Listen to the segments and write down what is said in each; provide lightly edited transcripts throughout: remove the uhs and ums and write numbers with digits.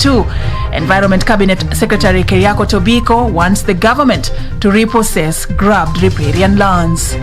2022. Environment Cabinet Secretary Keriako Tobiko wants the government to repossess grabbed riparian lands.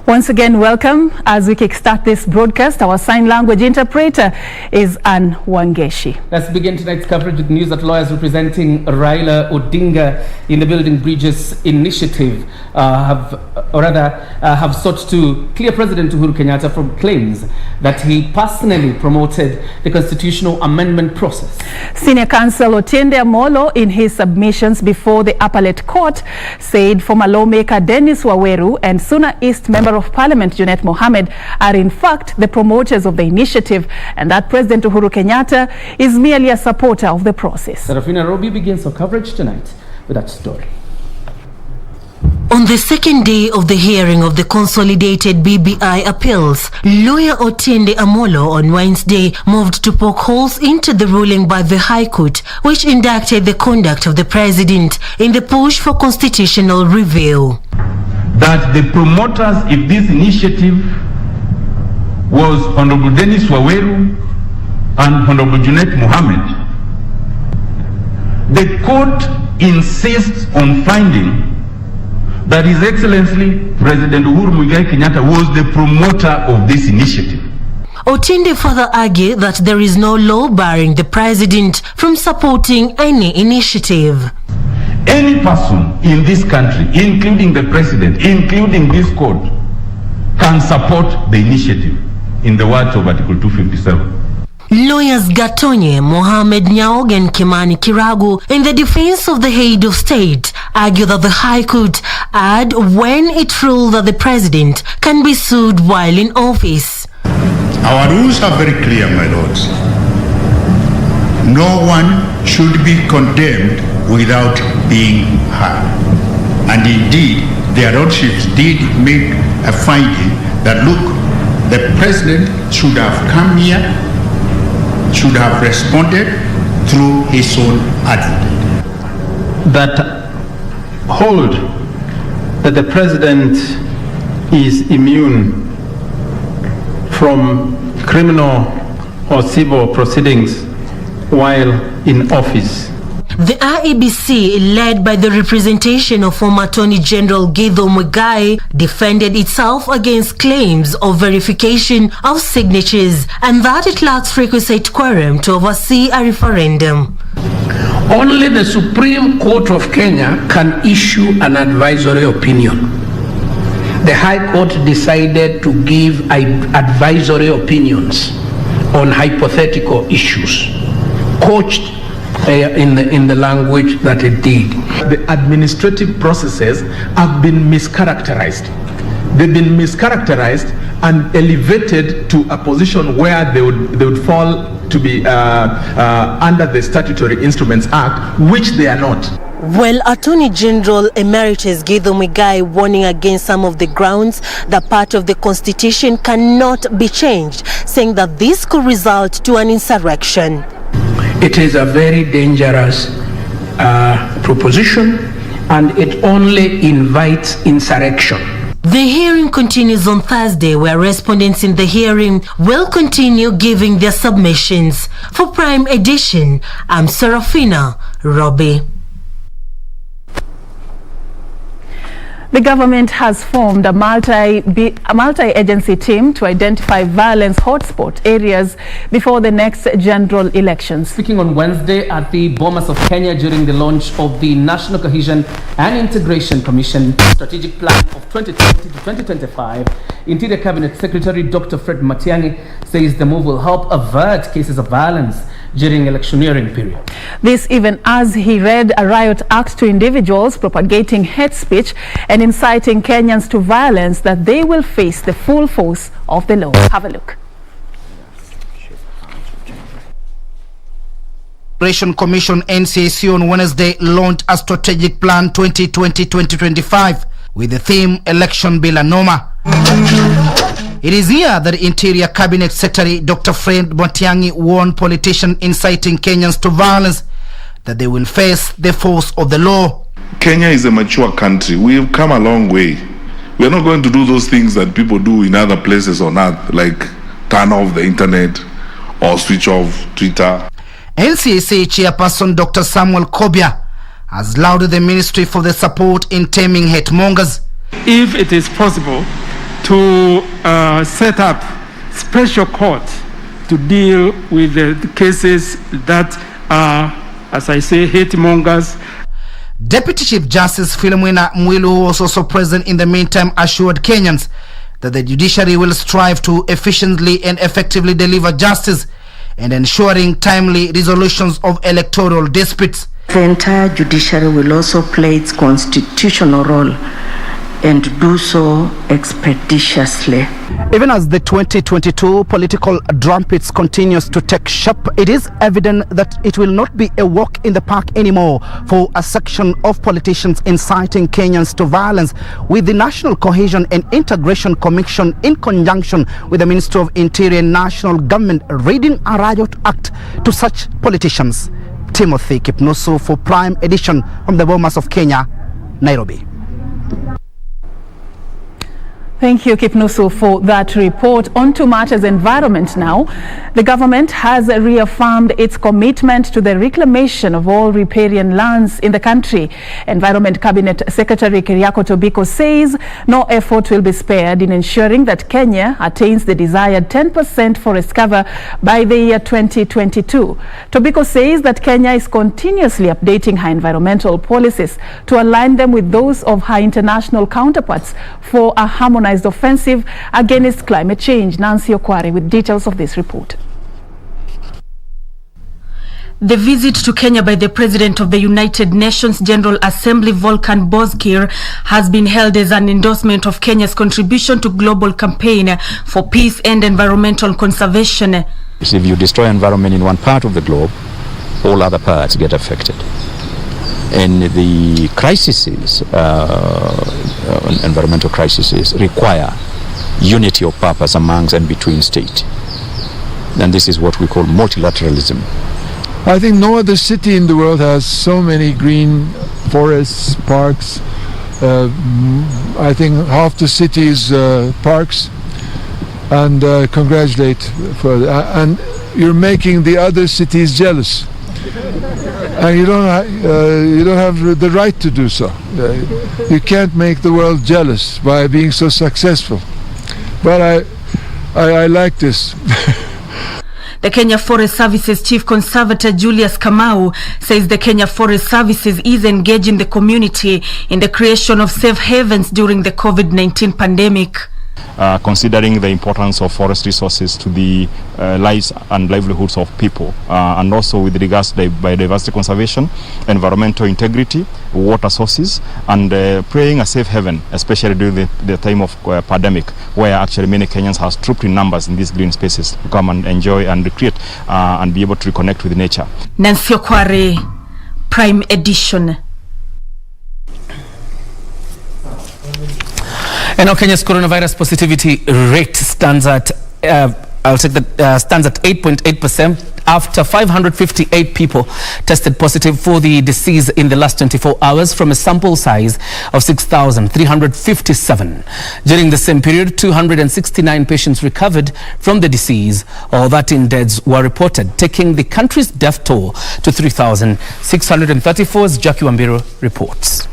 Once again, welcome. As we kickstart this broadcast, our sign language interpreter is Ann Wangeshi. Let's begin tonight's coverage with news that lawyers representing Raila Odinga in the Building Bridges initiative have sought to clear President Uhuru Kenyatta from claims that he personally promoted the constitutional amendment process. Senior counsel Otiende Amolo, in his submissions before the appellate court, said former lawmaker Dennis Waweru and Suna East Member of Parliament Junet Mohamed are in fact the promoters of the initiative, and that President Uhuru Kenyatta is merely a supporter of the process. Serfine Nairobi begins our coverage tonight with that story. On the second day of the hearing of the consolidated BBI appeals, lawyer Otiende Amolo on Wednesday moved to poke holes into the ruling by the High Court, which indicted the conduct of the president in the push for constitutional review. That the promoters of this initiative was Honorable Dennis Waweru and Honorable Junet Mohamed. The court insists on finding that His Excellency President Uhuru Muigai Kenyatta was the promoter of this initiative. Otiende further argued that there is no law barring the president from supporting any initiative. Any person in this country, including the president, including this court, can support the initiative, in the words of Article 257. Lawyers Gatonye, Mohamed Nyaog and Kimani Kiragu, in the defense of the head of state, argue that the High Court erred when it ruled that the president can be sued while in office. Our rules are very clear, my lords. No one should be condemned without being heard. And indeed, their lordships did make a finding that, look, the president should have come here, should have responded through his own advocate. That hold that the president is immune from criminal or civil proceedings while in office. The IEBC, led by the representation of former Attorney General Githu Muigai, defended itself against claims of verification of signatures and that it lacks requisite quorum to oversee a referendum. Only the Supreme Court of Kenya can issue an advisory opinion. The High Court decided to give advisory opinions on hypothetical issues, coached in the language that it did. The administrative processes have been mischaracterized. They've been mischaracterized and elevated to a position where they would fall to be under the Statutory Instruments Act, which they are not. Well, Attorney General Emeritus Githu Muigai warning against some of the grounds that part of the Constitution cannot be changed, saying that this could result to an insurrection. It is a very dangerous proposition, and it only invites insurrection. The hearing continues on Thursday, where respondents in the hearing will continue giving their submissions. For Prime Edition, I'm Serfine Nairobi. The government has formed a multi-agency team to identify violence hotspot areas before the next general elections. Speaking on Wednesday at the Bomas of Kenya during the launch of the National Cohesion and Integration Commission Strategic Plan of 2020 to 2025, Interior Cabinet Secretary Dr. Fred Matiang'i says the move will help avert cases of violence during electioneering period. This even as he read a riot act to individuals propagating hate speech and inciting Kenyans to violence that they will face the full force of the law. Have a look. Election Commission NCAC on Wednesday launched a strategic plan 2020-2025 with the theme Election Bila Noma. It is here that Interior Cabinet Secretary Dr. Fred Matiang'i warned politicians inciting Kenyans to violence that they will face the force of the law. Kenya is a mature country. We've come a long way. We're not going to do those things that people do in other places on earth, like turn off the internet or switch off Twitter. NCSA Chairperson Dr. Samuel Kobia has lauded the ministry for the support in taming hate mongers. If it is possible to set up special courts to deal with the cases that are, as I say, hate mongers. Deputy Chief Justice Philomena Mwilu, who was also present in the meantime, assured Kenyans that the judiciary will strive to efficiently and effectively deliver justice and ensuring timely resolutions of electoral disputes. The entire judiciary will also play its constitutional role and do so expeditiously. Even as the 2022 political trumpets continues to take shape, it is evident that it will not be a walk in the park anymore for a section of politicians inciting Kenyans to violence, with the National Cohesion and Integration Commission in conjunction with the Ministry of Interior and National Government reading a riot act to such politicians. Timothy Kipnusu for Prime Edition from the Bomas of Kenya, Nairobi. Thank you, Kipnusu, for that report. On to matters environment now. The government has reaffirmed its commitment to the reclamation of all riparian lands in the country. Environment Cabinet Secretary Keriako Tobiko says no effort will be spared in ensuring that Kenya attains the desired 10% forest cover by the year 2022. Tobiko says that Kenya is continuously updating her environmental policies to align them with those of her international counterparts for a harmonized offensive against climate change. Nancy Okware with details of this report. The visit to Kenya by the President of the United Nations General Assembly, Volkan Bozkir, has been held as an endorsement of Kenya's contribution to global campaign for peace and environmental conservation. If you destroy environment in one part of the globe, all other parts get affected. And the crises, environmental crises, require unity of purpose amongst and between states. And this is what we call multilateralism. I think no other city in the world has so many green forests, parks. I think half the city is parks. And congratulate for that. And you're making the other cities jealous. And you don't have the right to do so. You can't make the world jealous by being so successful. But I like this. The Kenya Forest Services Chief Conservator Julius Kamau says the Kenya Forest Services is engaging the community in the creation of safe havens during the COVID-19 pandemic. Considering the importance of forest resources to the lives and livelihoods of people, and also with regards to biodiversity conservation, environmental integrity, water sources, and praying a safe haven, especially during the time of pandemic, where actually many Kenyans have trooped in numbers in these green spaces to come and enjoy and recreate and be able to reconnect with nature. Nancy Okware, Prime Edition. And now Kenya's coronavirus positivity rate stands at stands at 8.8% after 558 people tested positive for the disease in the last 24 hours from a sample size of 6,357. During the same period, 269 patients recovered from the disease, or 13 deaths were reported, taking the country's death toll to 3,634, as Jackie Wambiru reports.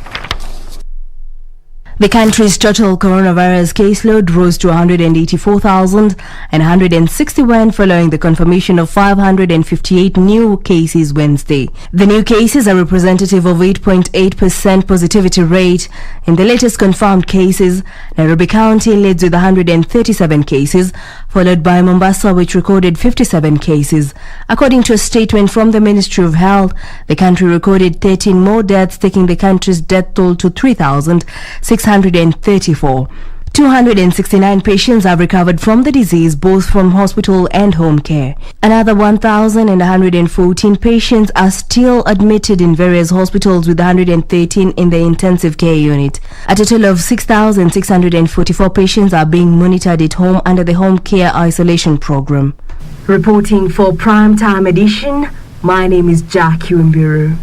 The country's total coronavirus caseload rose to 184,161 following the confirmation of 558 new cases Wednesday. The new cases are representative of 8.8% positivity rate. In the latest confirmed cases, Nairobi County leads with 137 cases, followed by Mombasa, which recorded 57 cases. According to a statement from the Ministry of Health, the country recorded 13 more deaths, taking the country's death toll to 3,634. 269 patients have recovered from the disease, both from hospital and home care. Another 1,114 patients are still admitted in various hospitals, with 113 in the intensive care unit. A total of 6,644 patients are being monitored at home under the home care isolation program. Reporting for Prime Time Edition, my name is Jackie Wambiru.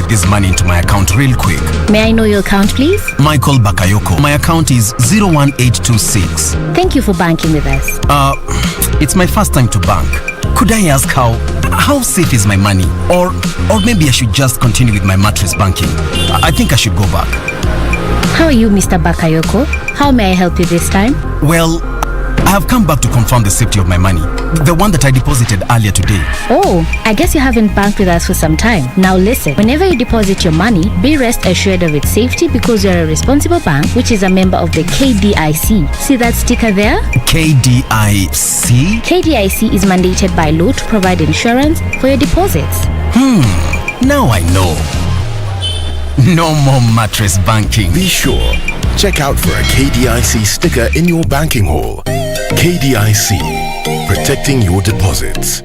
deposit this money into my account real quick. May I know your account, please? Michael Bakayoko. My account is 01826. Thank you for banking with us. It's my first time to bank. Could I ask how safe is my money? Or maybe I should just continue with my mattress banking. I think I should go back. How are you, Mr. Bakayoko? How may I help you this time? Well, I have come back to confirm the safety of my money. The one that I deposited earlier today. Oh, I guess you haven't banked with us for some time. Now listen, whenever you deposit your money, be rest assured of its safety because you're a responsible bank which is a member of the KDIC. See that sticker there? KDIC? KDIC is mandated by law to provide insurance for your deposits. Now I know. No more mattress banking. Be sure. Check out for a KDIC sticker in your banking hall. KDIC, protecting your deposits.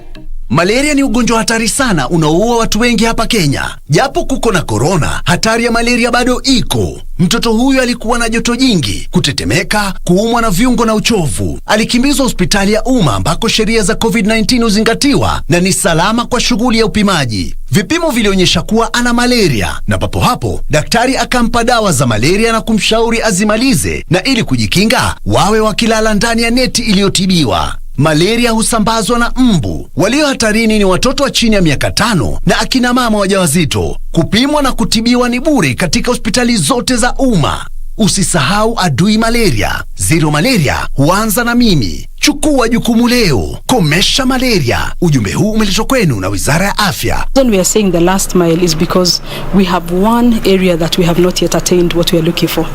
Malaria ni ugonjwa hatari sana unaoua watu wengi hapa Kenya. Japo kuko na corona, hatari ya malaria bado iko. Mtoto huyu alikuwa na joto jingi, kutetemeka, kuumwa na viungo na uchovu. Alikimbizwa hospitali ya Ouma ambako sheria za COVID-19 huzingatiwa na ni salama kwa shughuli ya upimaji. Vipimo vilionyesha kuwa ana malaria na papo hapo daktari akampa dawa za malaria na kumshauri azimalize, na ili kujikinga wawe wakilala ndani ya neti iliyotibiwa. Malaria husambazwa na mbu. Walio hatarini ni watoto wa chini ya miaka 5 na akina mama wajawazito. Kupimwa na kutibiwa ni bure katika hospitali zote za umma. Usisahau adui malaria. Zero malaria huanza na mimi. Chukua jukumu leo. Komesha malaria. Ujumbe huu umeletwa kwenu na Wizara ya Afya. When we are saying the last mile is because we have one area that we have not yet attained what we are looking for,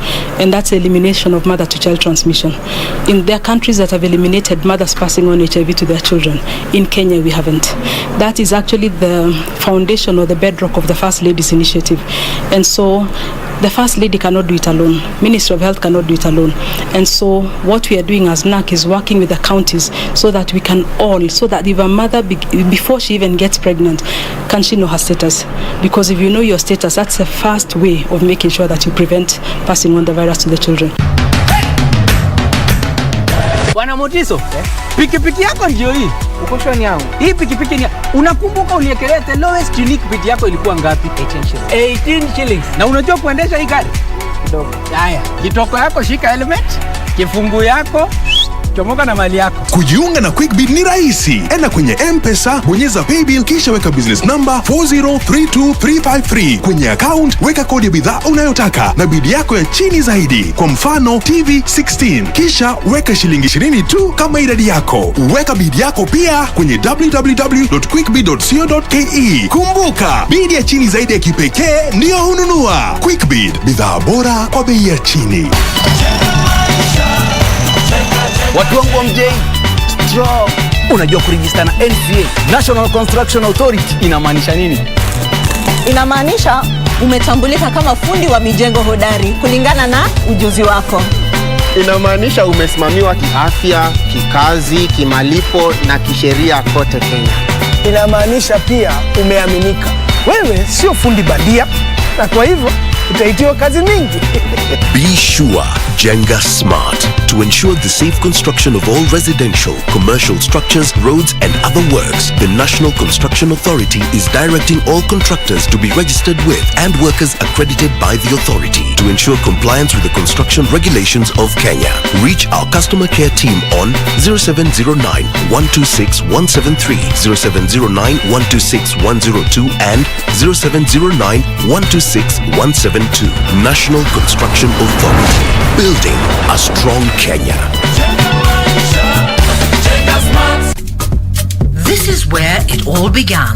and that's elimination of mother to child transmission. In their countries that have eliminated mothers passing on HIV to their children, in Kenya we haven't. That is actually the foundation or the bedrock of the First Lady's initiative, and so the First Lady cannot do it alone. Ministry of Health cannot do it alone. And so what we are doing as NAC is working with the counties so that we can all, so that if a mother, before she even gets pregnant, can she know her status? Because if you know your status, that's the first way of making sure that you prevent passing on the virus to the children. Bwana Motiso, pikipiki yako ndio hii. Uko shwani yangu. Hii pikipiki ni unakumbuka uniekelea the lowest unique bid yako ilikuwa ngapi? 18 shillings. Na unajua kuendesha hii gari? Kidogo. Haya, kitoko yako shika helmet, kifungu yako chomoka na mali yako. Kujiunga na QuickBid ni rahisi. Enda kwenye M-Pesa, bonyeza paybill kisha weka business number 4032353. Kwenye account weka kodi ya bidhaa unayotaka na bid yako ya chini zaidi. Kwa mfano TV 16. Kisha weka shilingi 20 tu kama idadi yako. Weka bid yako pia kwenye www.quickbid.co.ke. Kumbuka, bid ya chini zaidi ya kipekee ndio hununua. QuickBid, bidhaa bora kwa bei ya chini. Watu wangu wa mjei, strong. Unajua kuregister na NCA, National Construction Authority, inamaanisha nini? Inamaanisha umetambulika kama fundi wa mijengo hodari kulingana na ujuzi wako. Inamaanisha umesimamiwa kiafya, kikazi, kimalipo na kisheria kote Kenya. Inamaanisha pia umeaminika. Wewe sio fundi bandia na kwa hivyo utaitiwa kazi mingi. Be sure, Jenga Smart, to ensure the safe construction of all residential, commercial structures, roads and other works. The National Construction Authority is directing all contractors to be registered with and workers accredited by the authority to ensure compliance with the construction regulations of Kenya. Reach our customer care team on 0709 126 173, 0709 126 102 and 0709 126 172. National Construction Authority. Building a strong Kenya. This is where it all began.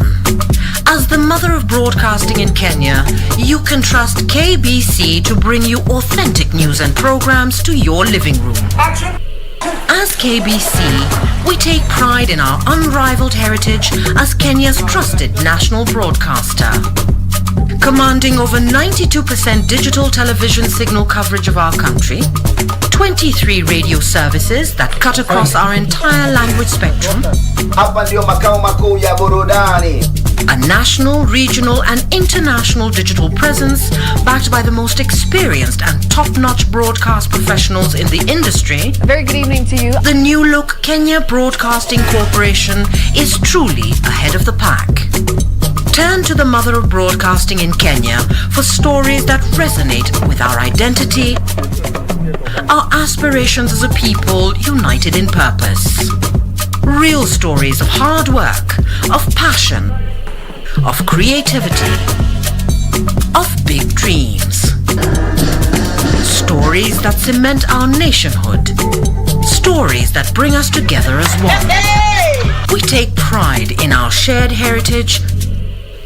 As the mother of broadcasting in Kenya, you can trust KBC to bring you authentic news and programs to your living room. As KBC, we take pride in our unrivaled heritage as Kenya's trusted national broadcaster. Commanding over 92% digital television signal coverage of our country, 23 radio services that cut across our entire language spectrum, a national, regional and international digital presence backed by the most experienced and top-notch broadcast professionals in the industry. A very good evening to you. The new look Kenya Broadcasting Corporation is truly ahead of the pack. Turn to the mother of broadcasting in Kenya for stories that resonate with our identity, our aspirations as a people united in purpose. Real stories of hard work, of passion, of creativity, of big dreams. Stories that cement our nationhood. Stories that bring us together as one. We take pride in our shared heritage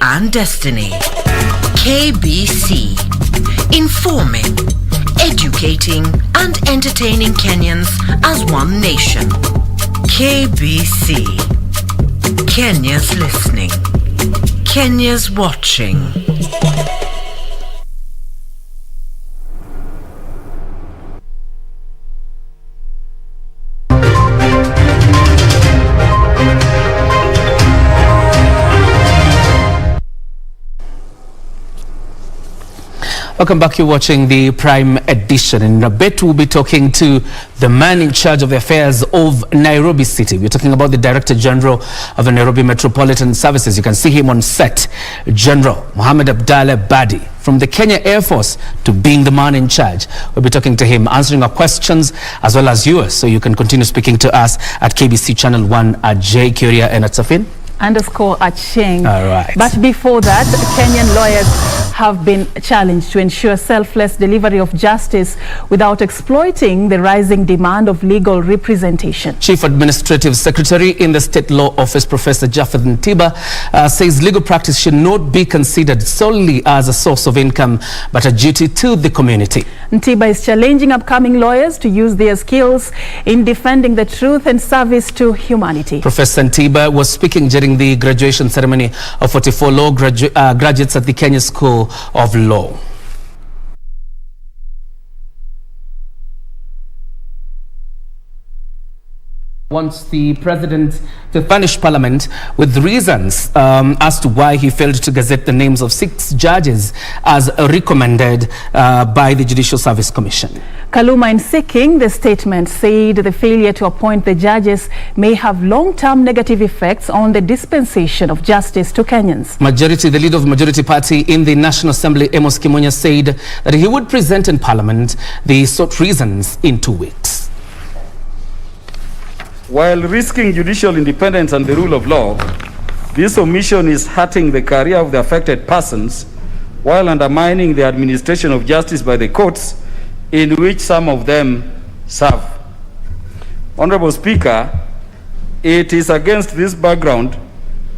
and destiny. KBC. Informing, educating, and entertaining Kenyans as one nation. KBC. Kenya's listening. Kenya's watching. Welcome back. You're watching the Prime Edition. In a bit, we'll be talking to the man in charge of the affairs of Nairobi City. We're talking about the Director General of the Nairobi Metropolitan Services. You can see him on set, General Mohamed BADI, from the Kenya Air Force to being the man in charge. We'll be talking to him, answering our questions as well as yours. So you can continue speaking to us at KBC Channel 1 at Kioria and at Serfine _Achieng. All right. But before that, Kenyan lawyers have been challenged to ensure selfless delivery of justice without exploiting the rising demand of legal representation. Chief Administrative Secretary in the State Law Office, Professor Japheth Ntiba, says legal practice should not be considered solely as a source of income, but a duty to the community. Ntiba is challenging upcoming lawyers to use their skills in defending the truth and service to humanity. Professor Ntiba was speaking during the graduation ceremony of 44 law graduates at the Kenya School of Law. Wants the president to punish parliament with reasons as to why he failed to gazette the names of 6 judges as recommended by the Judicial Service Commission. Kaluma, in seeking the statement, said the failure to appoint the judges may have long-term negative effects on the dispensation of justice to Kenyans. The leader of the majority party in the National Assembly, Amos Kimunya, said that he would present in parliament the sought reasons in 2 weeks. While risking judicial independence and the rule of law, this omission is hurting the career of the affected persons while undermining the administration of justice by the courts in which some of them serve. Honorable Speaker, it is against this background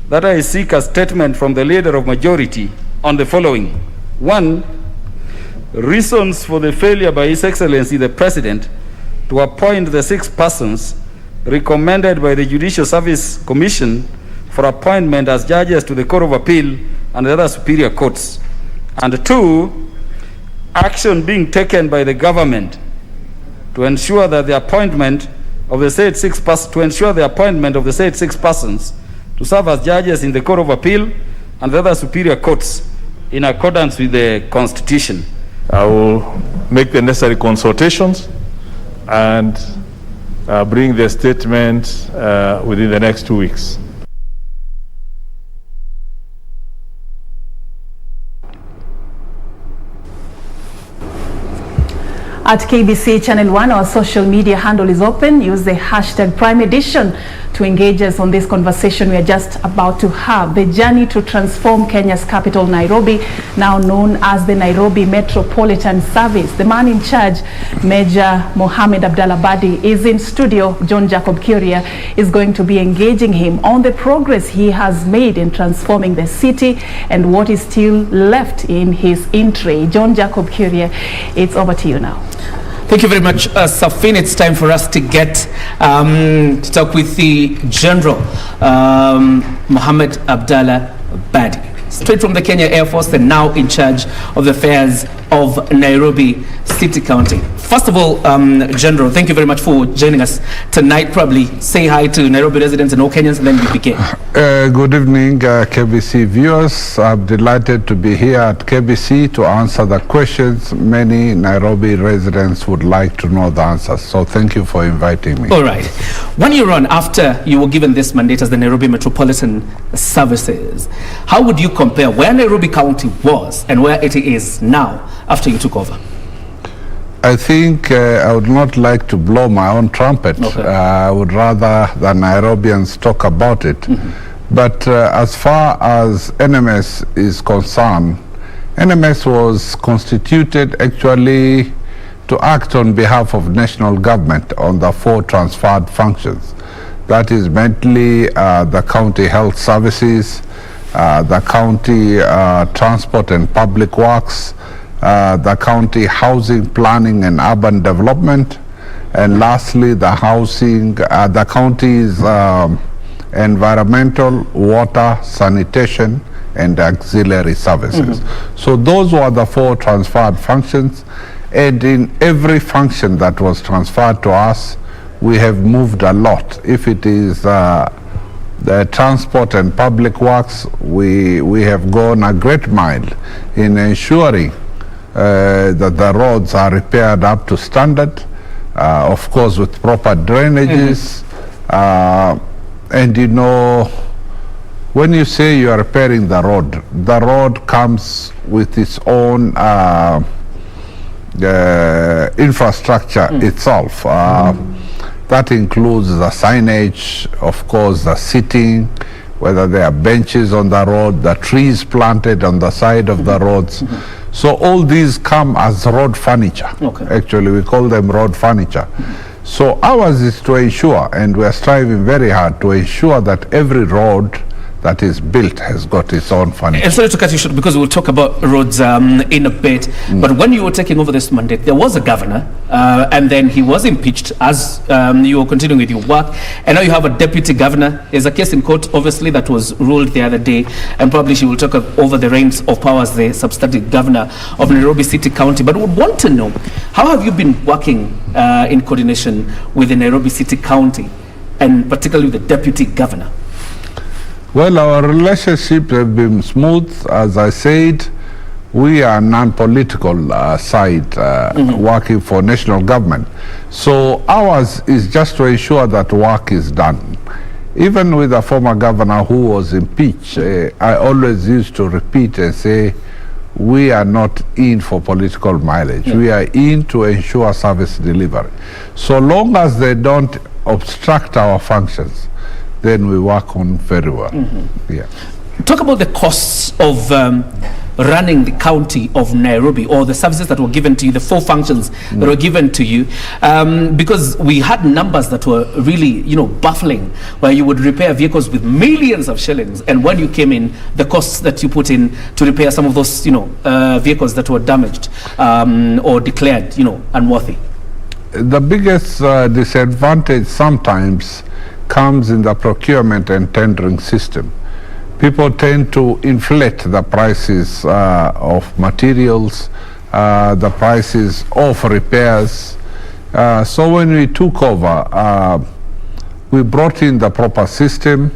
that I seek a statement from the leader of majority on the following. 1. Reasons for the failure by His Excellency the President to appoint the 6 persons recommended by the Judicial Service Commission for appointment as judges to the Court of Appeal and the other superior courts. And 2, action being taken by the government to ensure that the appointment of the said 6 persons to serve as judges in the Court of Appeal and the other superior courts in accordance with the Constitution. I will make the necessary consultations and bring the statement within the next 2 weeks. At KBC Channel 1, our social media handle is open. Use the hashtag Prime Edition to engage us on this conversation we are just about to have. The journey to transform Kenya's capital, Nairobi, now known as the Nairobi Metropolitan Service. The man in charge, Major Mohamed BADI, is in studio. John Jacob Kioria is going to be engaging him on the progress he has made in transforming the city and what is still left in his in-tray. John Jacob Kioria, it's over to you now. Thank you very much, Serfine. It's time for us to get to talk with the General, Mohamed BADI, straight from the Kenya Air Force and now in charge of the affairs of Nairobi City County. First of all, General, thank you very much for joining us tonight. Probably say hi to Nairobi residents and all Kenyans, and then we begin. Good evening, KBC viewers. I'm delighted to be here at KBC to answer the questions many Nairobi residents would like to know the answers. So thank you for inviting me. All right. 1 year on after you were given this mandate as the Nairobi Metropolitan Services, how would you compare where Nairobi County was and where it is now after you took over? I think I would not like to blow my own trumpet. Okay. I would rather the Nairobians talk about it. But as far as NMS is concerned, NMS was constituted actually to act on behalf of national government on the 4 transferred functions. That is mainly the county health services, the county transport and public works, the county housing planning and urban development, and lastly the housing, the county's environmental, water, sanitation and auxiliary services. So those were the 4 transferred functions, and in every function that was transferred to us, we have moved a lot. If it is the transport and public works, we have gone a great mile in ensuring that the roads are repaired up to standard, of course with proper drainages. And you know, when you say you are repairing the road comes with its own infrastructure itself. That includes the signage, of course the seating, whether there are benches on the road, the trees planted on the side of the roads. So all these come as road furniture. Actually, we call them road furniture. So ours is to ensure, and we are striving very hard to ensure that every road that is built has got its own furniture. And sorry to cut you short because we'll talk about roads in a bit. But when you were taking over this mandate, there was a governor, and then he was impeached as you were continuing with your work. And now you have a deputy governor. There's a case in court, obviously, that was ruled the other day, and probably she will take over the reins of power as the substantive governor of Nairobi City County. But we would want to know, how have you been working in coordination with the Nairobi City County, and particularly with the deputy governor? Well, our relationship has been smooth. As I said, we are non-political side working for national government. So ours is just to ensure that work is done. Even with the former governor who was impeached, I always used to repeat and say, we are not in for political mileage. We are in to ensure service delivery. So long as they don't obstruct our functions, then we work on very well. Talk about the costs of running the county of Nairobi, or the services that were given to you, the 4 functions that were given to you, because we had numbers that were really, baffling, where you would repair vehicles with millions of shillings, and when you came in, the costs that you put in to repair some of those, vehicles that were damaged or declared, unworthy. The biggest disadvantage sometimes comes in the procurement and tendering system. People tend to inflate the prices of materials, the prices of repairs. So when we took over, we brought in the proper system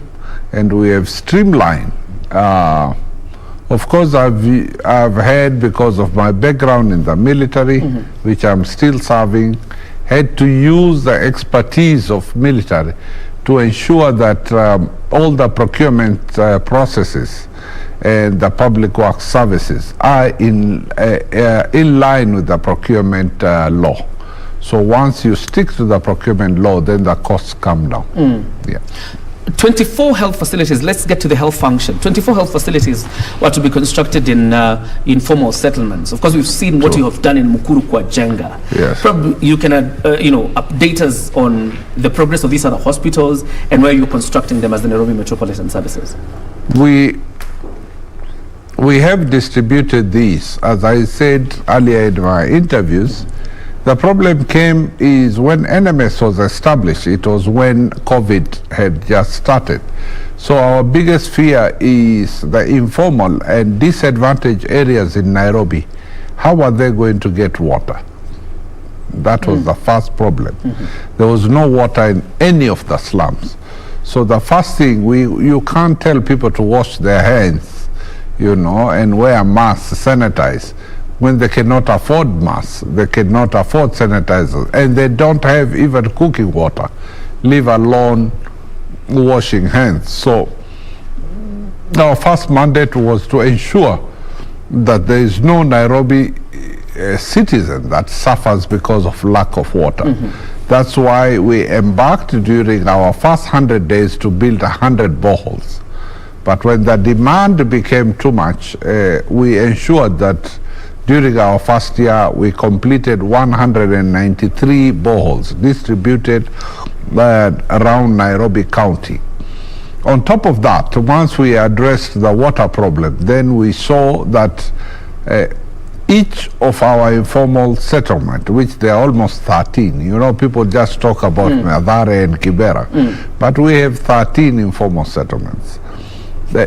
and we have streamlined. Of course, I've had, because of my background in the military, which I'm still serving, had to use the expertise of military to ensure that all the procurement processes and the public works services are in line with the procurement law. So once you stick to the procurement law, then the costs come down. 24 health facilities. Let's get to the health function. 24 health facilities were to be constructed in informal settlements. Of course, we've seen what you have done in Mukuru kwa Jenga. Yes. Probably you can update us on the progress of these other hospitals and where you're constructing them as the Nairobi Metropolitan Services. We have distributed these. As I said earlier in my interviews, the problem came is when NMS was established, it was when COVID had just started. So our biggest fear is the informal and disadvantaged areas in Nairobi how are they going to get water? That was the first problem. There was no water in any of the slums. So the first thing, you can't tell people to wash their hands, you know, and wear masks, sanitize, when they cannot afford masks, they cannot afford sanitizers, and they don't have even cooking water, leave alone washing hands. So our first mandate was to ensure that there is no Nairobi citizen that suffers because of lack of water. That's why we embarked during our first 100 days to build 100 boreholes. But when the demand became too much, we ensured that during our first year we completed 193 boreholes distributed around Nairobi County. On top of that, once we addressed the water problem, then we saw that each of our informal settlement, which there are almost 13, you know, people just talk about Mathare and Kibera, but we have 13 informal settlements.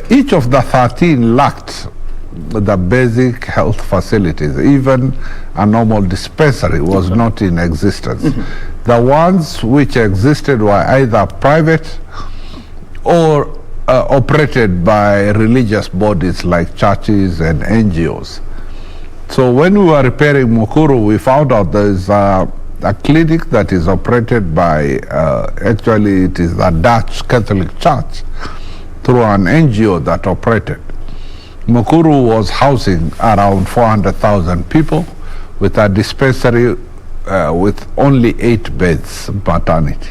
Each of the 13 lacked the basic health facilities. Even a normal dispensary was not in existence. The ones which existed were either private or operated by religious bodies like churches and NGOs. So when we were repairing Mukuru, we found out there is a clinic that is operated by, actually it is the Dutch Catholic Church, through an NGO that operated. Mukuru was housing around 400,000 people with a dispensary with only 8 beds maternity.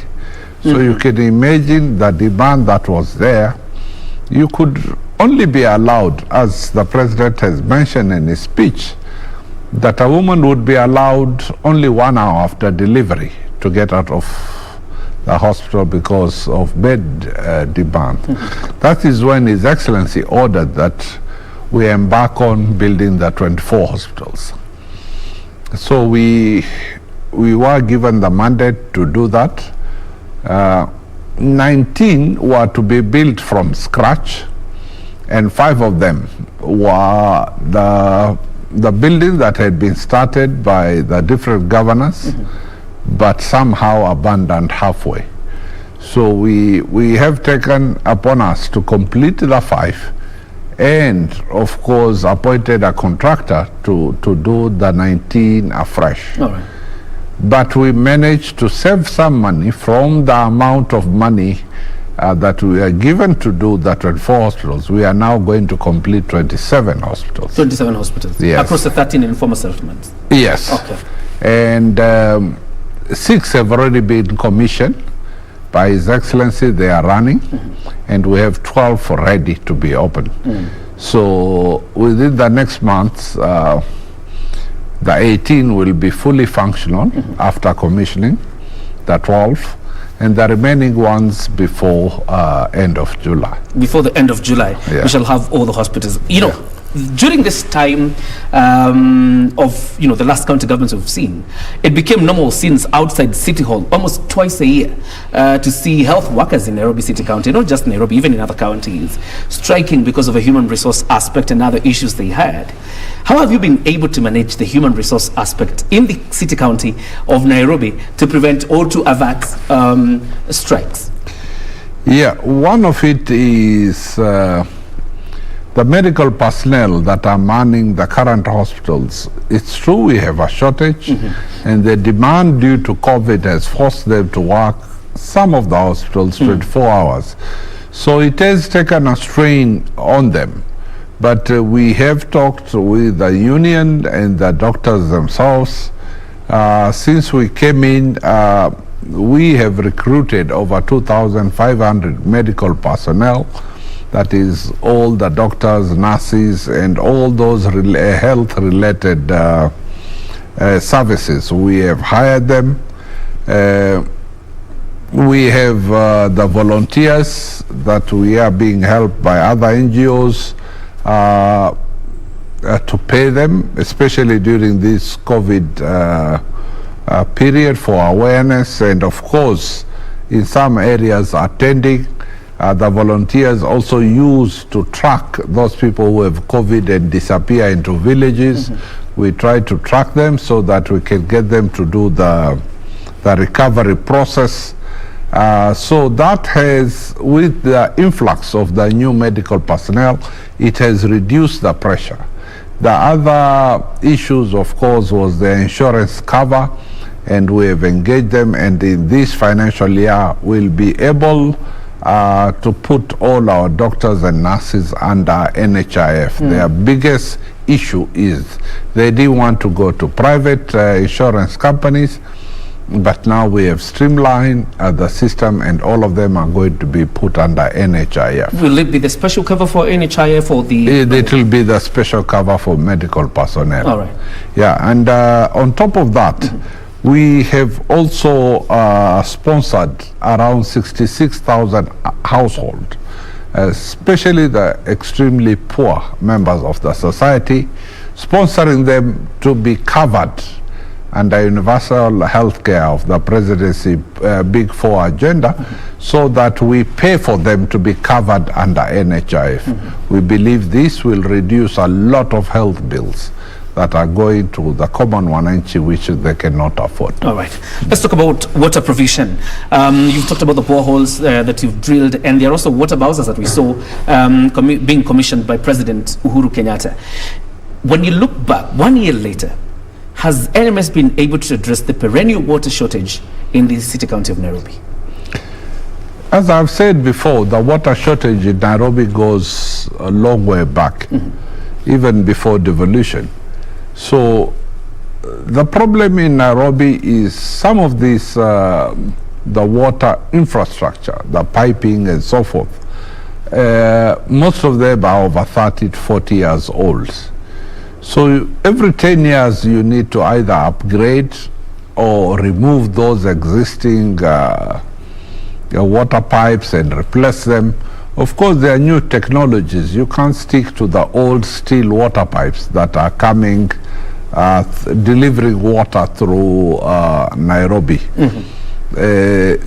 So you can imagine the demand that was there. You could only be allowed, as the president has mentioned in his speech, that a woman would be allowed only 1 hour after delivery to get out of the hospital because of bed demand. That is when His Excellency ordered that we embark on building the 24 hospitals. So we were given the mandate to do that. 19 were to be built from scratch, and 5 of them were the building that had been started by the different governors, but somehow abandoned halfway. So we have taken upon us to complete the 5, and of course appointed a contractor to do the 19 afresh. All right. But we managed to save some money from the amount of money that we are given to do the 24 hospitals. We are now going to complete 27 hospitals. 27 hospitals? Yes. Across the 13 informal settlements? Yes. Okay. And 6 have already been commissioned by His Excellency. They are running, and we have 12 ready to be opened. So within the next month, the 18 will be fully functional after commissioning, the 12, and the remaining ones before end of July. Before the end of July, we shall have all the hospitals. You know, during this time of, you know, the last county governments we've seen, it became normal scenes outside City Hall almost twice a year to see health workers in Nairobi City County, not just Nairobi, even in other counties, striking because of a human resource aspect and other issues they had. How have you been able to manage the human resource aspect in the city county of Nairobi to prevent or to avert strikes? Yeah, one of it is the medical personnel that are manning the current hospitals. It's true we have a shortage, and the demand due to COVID has forced them to work some of the hospitals 24 hours. So it has taken a strain on them. But we have talked with the union and the doctors themselves. Since we came in, we have recruited over 2,500 medical personnel. That is all the doctors, nurses, and all those health-related services. We have hired them. We have the volunteers that we are being helped by other NGOs to pay them, especially during this COVID period, for awareness, and of course in some areas attending. The volunteers also use to track those people who have COVID and disappear into villages, We try to track them so that we can get them to do the recovery process. So that has, with the influx of the new medical personnel, it has reduced the pressure. The other issues, of course, was the insurance cover, and we have engaged them, and in this financial year we'll be able to put all our doctors and nurses under NHIF. Their biggest issue is they didn't want to go to private insurance companies, but now we have streamlined the system, and all of them are going to be put under NHIF. Will it be the special cover for NHIF or the... It will be the special cover for medical personnel. All right. Yeah, and on top of that, we have also sponsored around 66,000 households, especially the extremely poor members of the society, sponsoring them to be covered under universal health care of the presidency Big Four agenda, so that we pay for them to be covered under NHIF. We believe this will reduce a lot of health bills that are going to the common wananchi, which they cannot afford. All right. Let's talk about water provision. You've talked about the boreholes that you've drilled, and there are also water bowsers that we saw being commissioned by President Uhuru Kenyatta. When you look back, 1 year later, has NMS been able to address the perennial water shortage in the city county of Nairobi? As I've said before, the water shortage in Nairobi goes a long way back, even before devolution. So the problem in Nairobi is some of this, the water infrastructure, the piping and so forth, most of them are over 30 to 40 years old. So every 10 years you need to either upgrade or remove those existing water pipes and replace them. Of course, there are new technologies. You can't stick to the old steel water pipes that are coming, delivering water through Nairobi.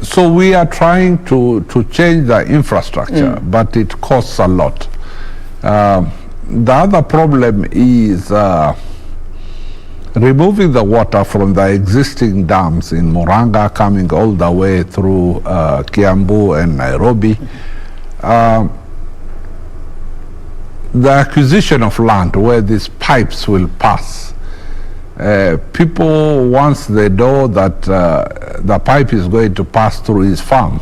So we are trying to change the infrastructure, but it costs a lot. The other problem is removing the water from the existing dams in Murang'a, coming all the way through Kiambu and Nairobi. The acquisition of land where these pipes will pass. People, once they know that the pipe is going to pass through his farm,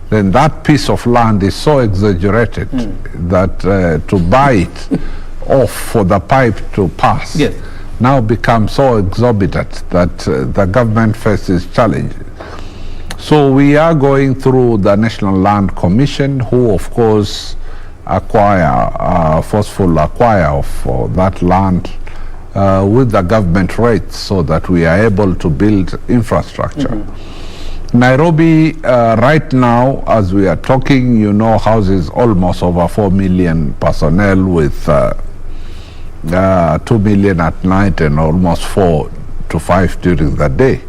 then that piece of land is so exaggerated that to buy it off for the pipe to pass now becomes so exorbitant that the government faces challenges. So we are going through the National Land Commission, who of course forceful acquire of that land with the government rates, so that we are able to build infrastructure. Nairobi right now, as we are talking, you know, houses almost over 4 million personnel, with 2 million at night and almost 4 to 5 during the day.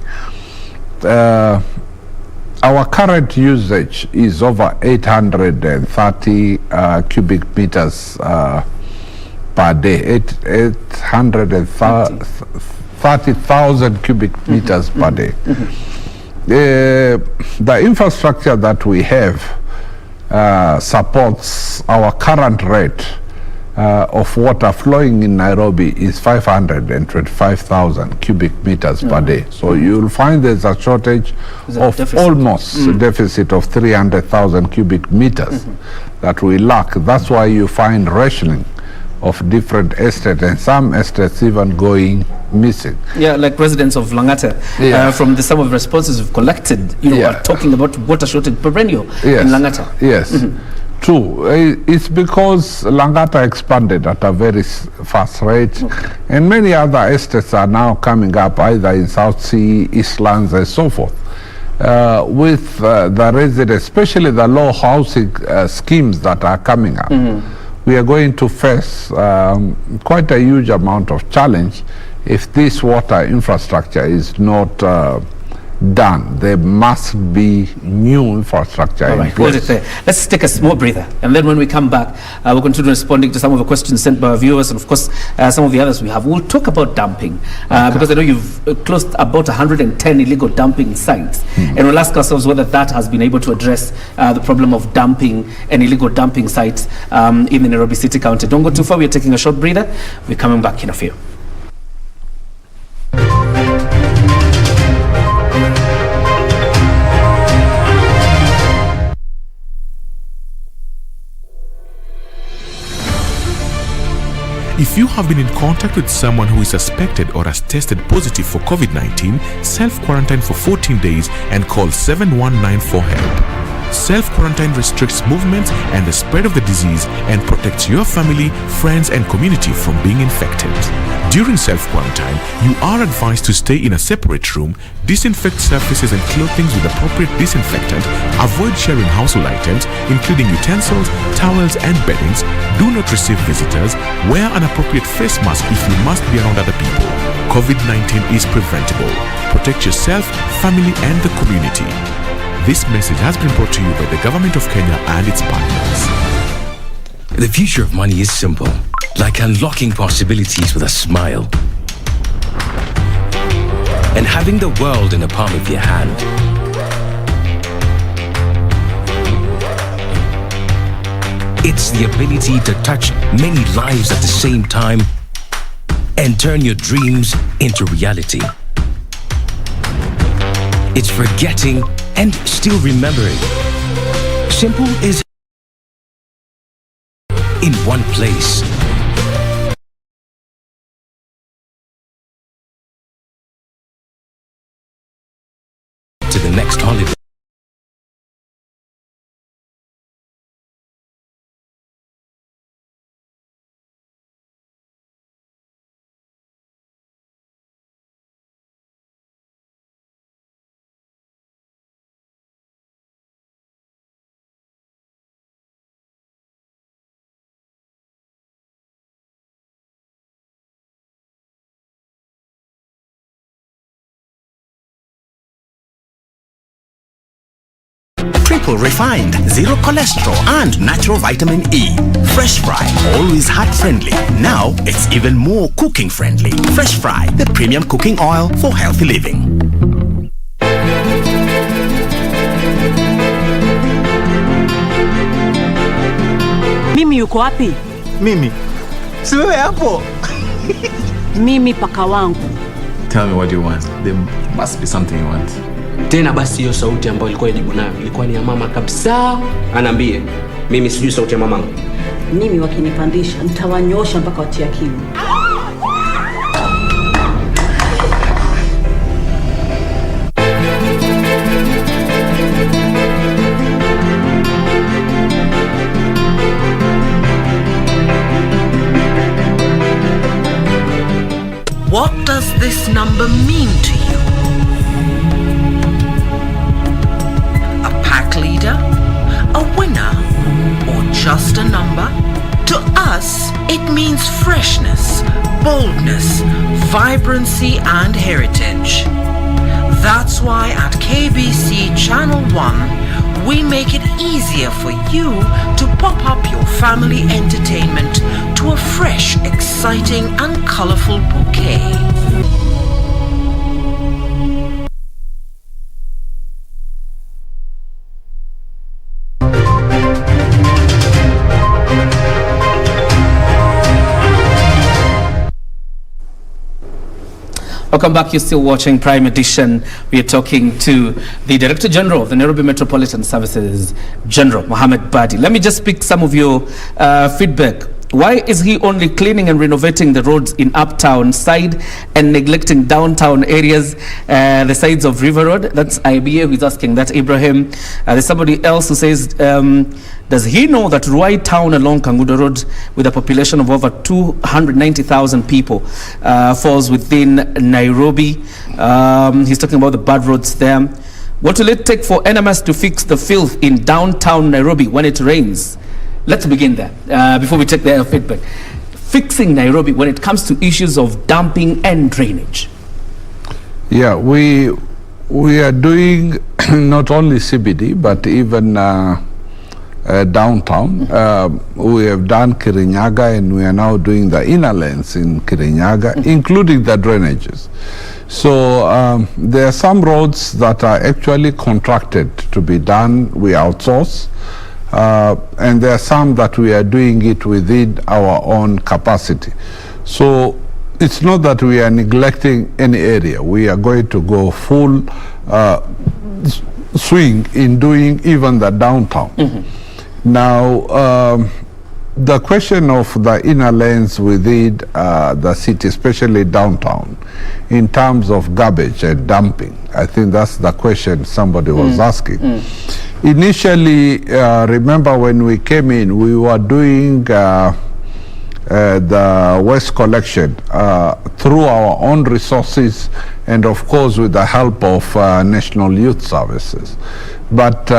Our current usage is over 830 cubic meters per day, 830,000 cubic meters per day. The infrastructure that we have supports our current rate of water flowing in Nairobi is 525,000 cubic meters per day. So you'll find there's a shortage of almost deficit of 300,000 cubic meters that we lack. That's why you find rationing of different estates, and some estates even going missing. Yeah, like residents of Langata, from the some of the responses we've collected, you know, are talking about water shortage perennial in Langata. Yes. True. It's because Langata expanded at a very fast rate, and many other estates are now coming up either in South Sea, Eastlands, and so forth. With the residents, especially the low housing schemes that are coming up, we are going to face quite a huge amount of challenge if this water infrastructure is not done. There must be new infrastructure. All right, hold it there. Let's take a small breather, and then when we come back, we'll continue responding to some of the questions sent by our viewers, and of course, some of the others we have. We'll talk about dumping, because I know you've closed about 110 illegal dumping sites, and we'll ask ourselves whether that has been able to address the problem of dumping and illegal dumping sites in the Nairobi City County. Don't go too far. We're taking a short breather. We're coming back in a few. If you have been in contact with someone who is suspected or has tested positive for COVID-19, self-quarantine for 14 days and call 7194 for help. Self-quarantine restricts movement and the spread of the disease and protects your family, friends and community from being infected. During self-quarantine, you are advised to stay in a separate room, disinfect surfaces and clothing with appropriate disinfectant, avoid sharing household items, including utensils, towels and beddings, do not receive visitors, wear an appropriate face mask if you must be around other people. COVID-19 is preventable. Protect yourself, family and the community. This message has been brought to you by the Government of Kenya and its partners. The future of money is simple, like unlocking possibilities with a smile. And having the world in the palm of your hand. It's the ability to touch many lives at the same time and turn your dreams into reality. It's forgetting and still remembering. Simple is in one place. To the next holiday. Triple refined, zero cholesterol and natural vitamin E. Fresh Fry, always heart friendly. Now it's even more cooking friendly. Fresh Fry, the premium cooking oil for healthy living. Mimi yuko wapi? Mimi? Si wewe hapo? Mimi paka wangu. Tell me what you want. There must be something you want. Tena basi hiyo sauti ambayo ilikuwa yajibu nayo ilikuwa ni ya mama kabisa. Anaambie, mimi sijui sauti ya mamangu. Mimi wakinipandisha nitawanyosha mpaka watia kiu. What does this number mean to you? A pack leader? A winner? Or just a number? To us, it means freshness, boldness, vibrancy and heritage. That's why at KBC Channel 1, we make it easier for you to pop up your family entertainment to a fresh, exciting and colorful bouquet. Welcome back. You're still watching Prime Edition. We are talking to the Director General of the Nairobi Metropolitan Services, General MOHAMED BADI. Let me just pick some of your feedback. Why is he only cleaning and renovating the roads in Uptown side and neglecting downtown areas, the sides of River Road? That's IBA who is asking that, Ibrahim. There's somebody else who says, does he know that Ruai town along Kangudo Road with a population of over 290,000 people falls within Nairobi? He's talking about the bad roads there. What will it take for NMS to fix the filth in downtown Nairobi when it rains? Let's begin there before we take their feedback. Fixing Nairobi when it comes to issues of dumping and drainage. Yeah, we We are doing not only CBD, but even downtown. We have done Kirinyaga, and we are now doing the inner lanes in Kirinyaga, including the drainages. So there are some roads that are actually contracted to be done, we outsource, and there are some that we are doing it within our own capacity. So it's not that we are neglecting any area. We are going to go full swing in doing even the downtown. Now, the question of the inner lanes within the city, especially downtown, in terms of garbage and dumping, I think that's the question somebody was asking. Initially, remember when we came in, we were doing the waste collection through our own resources and of course with the help of National Youth Services. But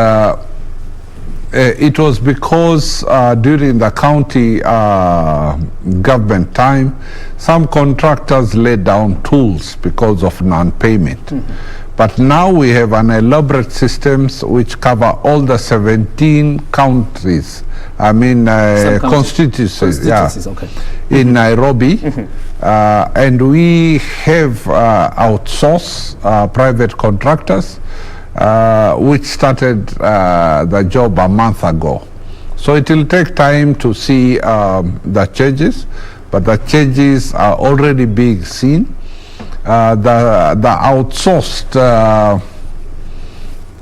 it was because during the county government time, some contractors laid down tools because of non-payment. But now we have an elaborate systems which cover all the 17 counties, I mean constituencies, okay. in Nairobi, and we have outsourced private contractors, which started the job a month ago. So it will take time to see the changes, but the changes are already being seen. The outsourced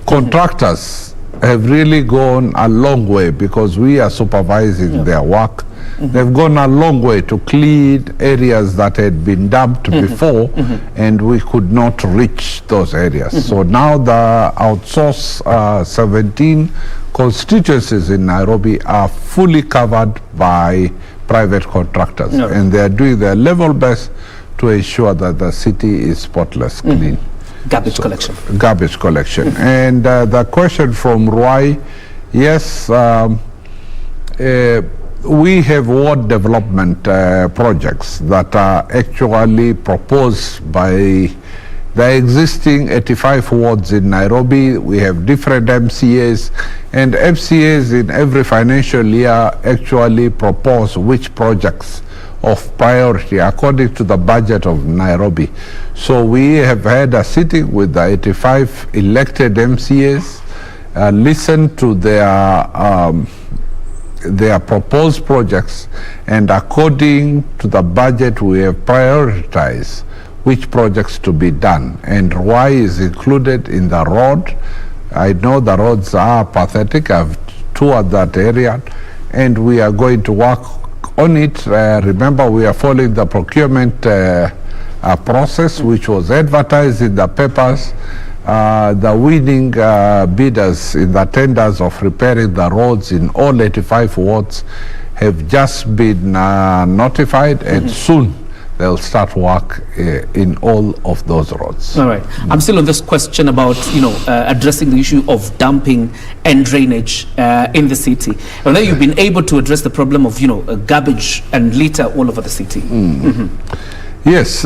contractors have really gone a long way because we are supervising their work. They've gone a long way to clean areas that had been dumped before, and we could not reach those areas. So now the outsourced 17 constituencies in Nairobi are fully covered by private contractors, and they are doing their level best to ensure that the city is spotless clean. Garbage collection. Garbage collection. And the question from Ruai, yes, we have ward development projects that are actually proposed by the existing 85 wards in Nairobi. We have different MCAs, and MCAs in every financial year actually propose which projects of priority according to the budget of Nairobi. So we have had a sitting with the 85 elected MCAs, listen to their proposed projects, and according to the budget we have prioritized which projects to be done, and why is included in the road. I know the roads are pathetic. I've toured that area, and we are going to work on it. Remember, we are following the procurement process which was advertised in the papers. The winning bidders in the tenders of repairing the roads in all 85 wards have just been notified, and soon they'll start work in all of those roads. All right. I'm still on this question about, addressing the issue of dumping and drainage in the city. I know you've been able to address the problem of, garbage and litter all over the city. Yes.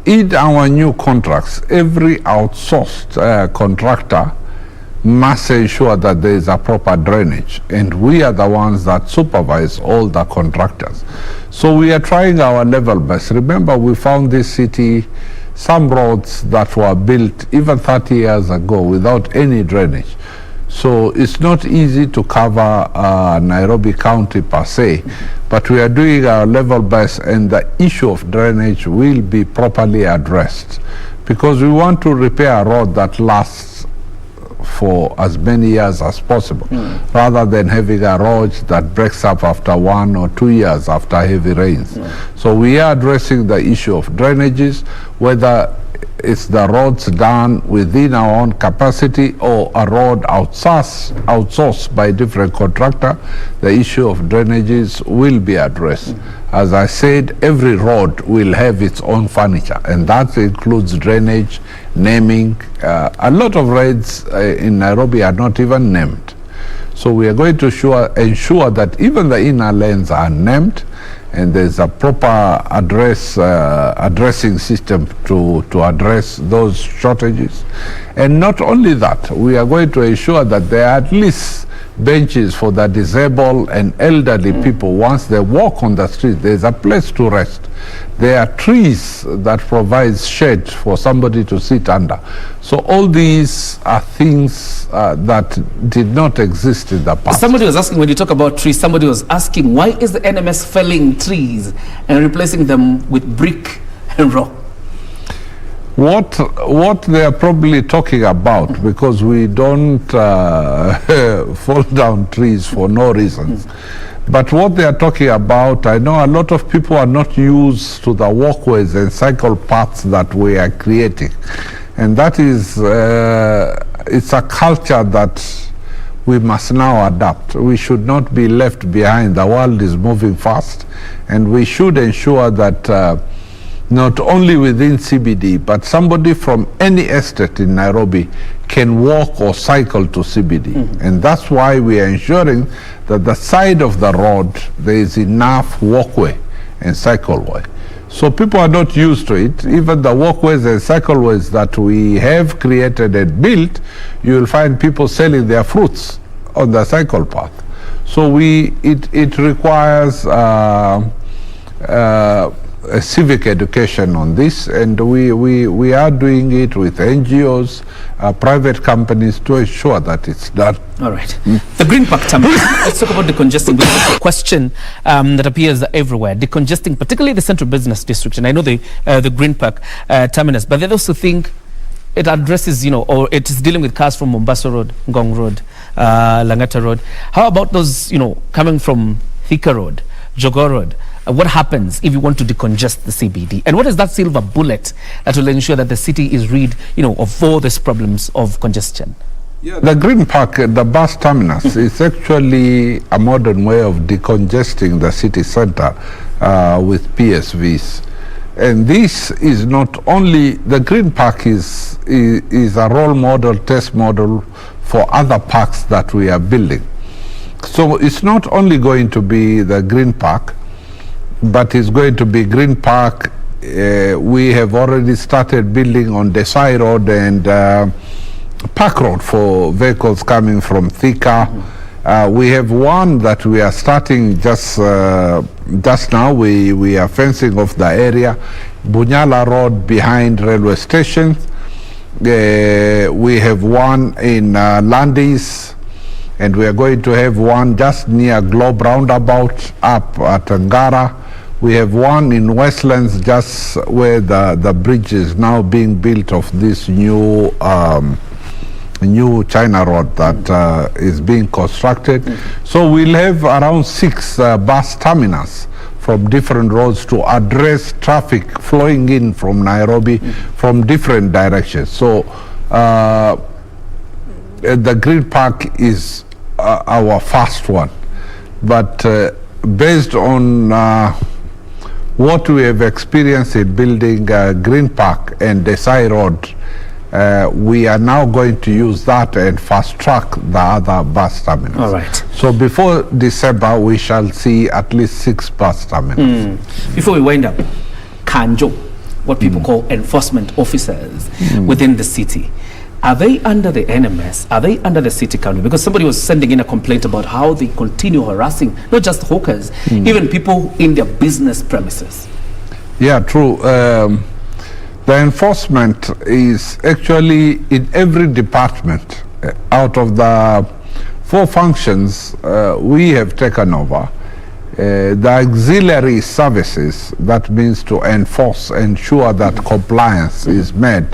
In our new contracts, every outsourced contractor must ensure that there is a proper drainage, and we are the ones that supervise all the contractors. So we are trying our level best. Remember, we found this city some roads that were built even 30 years ago without any drainage. So it's not easy to cover Nairobi County per se, but we are doing our level best, and the issue of drainage will be properly addressed, because we want to repair a road that lasts for as many years as possible, rather than having a road that breaks up after 1 or 2 years after heavy rains. So we are addressing the issue of drainages, whether it's the roads done within our own capacity or a road outsourced by different contractor. The issue of drainages will be addressed. As I said, every road will have its own furniture, and that includes drainage, naming. A lot of roads in Nairobi are not even named. So we are going to ensure that even the inner lanes are named, and there's a proper addressing system to address those shortages. And not only that, we are going to ensure that there are at least benches for the disabled and elderly people. Once they walk on the street, there's a place to rest. There are trees that provide shade for somebody to sit under. So all these are things that did not exist in the past. Somebody was asking, when you talk about trees, somebody was asking, why is the NMS felling trees and replacing them with brick and rock? What they are probably talking about, because we don't fall down trees for no reasons, but what they are talking about, I know a lot of people are not used to the walkways and cycle paths that we are creating, and that is it's a culture that we must now adapt. We should not be left behind. The world is moving fast, and we should ensure that not only within CBD, but somebody from any estate in Nairobi can walk or cycle to CBD. And that's why we are ensuring that the side of the road, there is enough walkway and cycleway. So people are not used to it. Even the walkways and cycleways that we have created and built, you will find people selling their fruits on the cycle path. So it requires a civic education on this, and we are doing it with NGOs, private companies, to ensure that it's done. All right. The Green Park terminus. Let's talk about decongesting, because it's a question that appears everywhere. Decongesting, particularly the central business district, and I know the Green Park terminus, but they also think it addresses, or it is dealing with cars from Mombasa Road, Ngong Road, Langata Road. How about those, coming from Thika Road, Jogoo Road? What happens if you want to decongest the CBD? And what is that silver bullet that will ensure that the city is rid, of all these problems of congestion? Yeah, the Green Park, the bus terminus, is actually a modern way of decongesting the city center with PSVs. And this is not only, the Green Park is a role model, test model for other parks that we are building. So it's not only going to be the Green Park, but it's going to be Green Park. We have already started building on Desai Road and Park Road for vehicles coming from Thika. We have one that we are starting just now. We are fencing off the area. Bunyala Road behind railway stations. We have one in Landis, and we are going to have one just near Globe Roundabout up at Ngara. We have one in Westlands, just where the bridge is now being built of this new China Road that is being constructed. So we'll have around 6 bus terminals from different roads to address traffic flowing in from Nairobi from different directions. So the Green Park is our first one, but based on what we have experienced in building Green Park and Desai Road, we are now going to use that and fast track the other bus terminals. All right. So before December, we shall see at least 6 bus terminals. Before we wind up, Kanjo, what people call enforcement officers within the city, are they under the NMS? Are they under the city council? Because somebody was sending in a complaint about how they continue harassing not just hawkers, even people in their business premises. Yeah, true. The enforcement is actually in every department. Out of the 4 functions we have taken over, the auxiliary services, that means to enforce, ensure that compliance is made,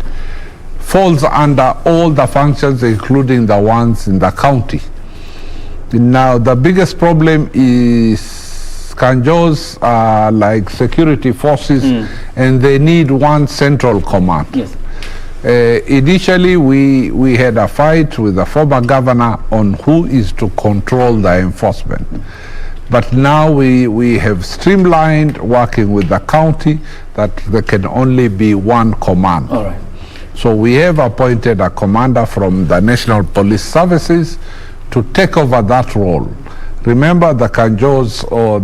falls under all the functions, including the ones in the county. Now, the biggest problem is Kanjos are like security forces, and they need one central command. Yes. Initially, we had a fight with the former governor on who is to control the enforcement. But now we have streamlined, working with the county, that there can only be one command. All right. So we have appointed a commander from the National Police Services to take over that role. Remember the Kanjos, or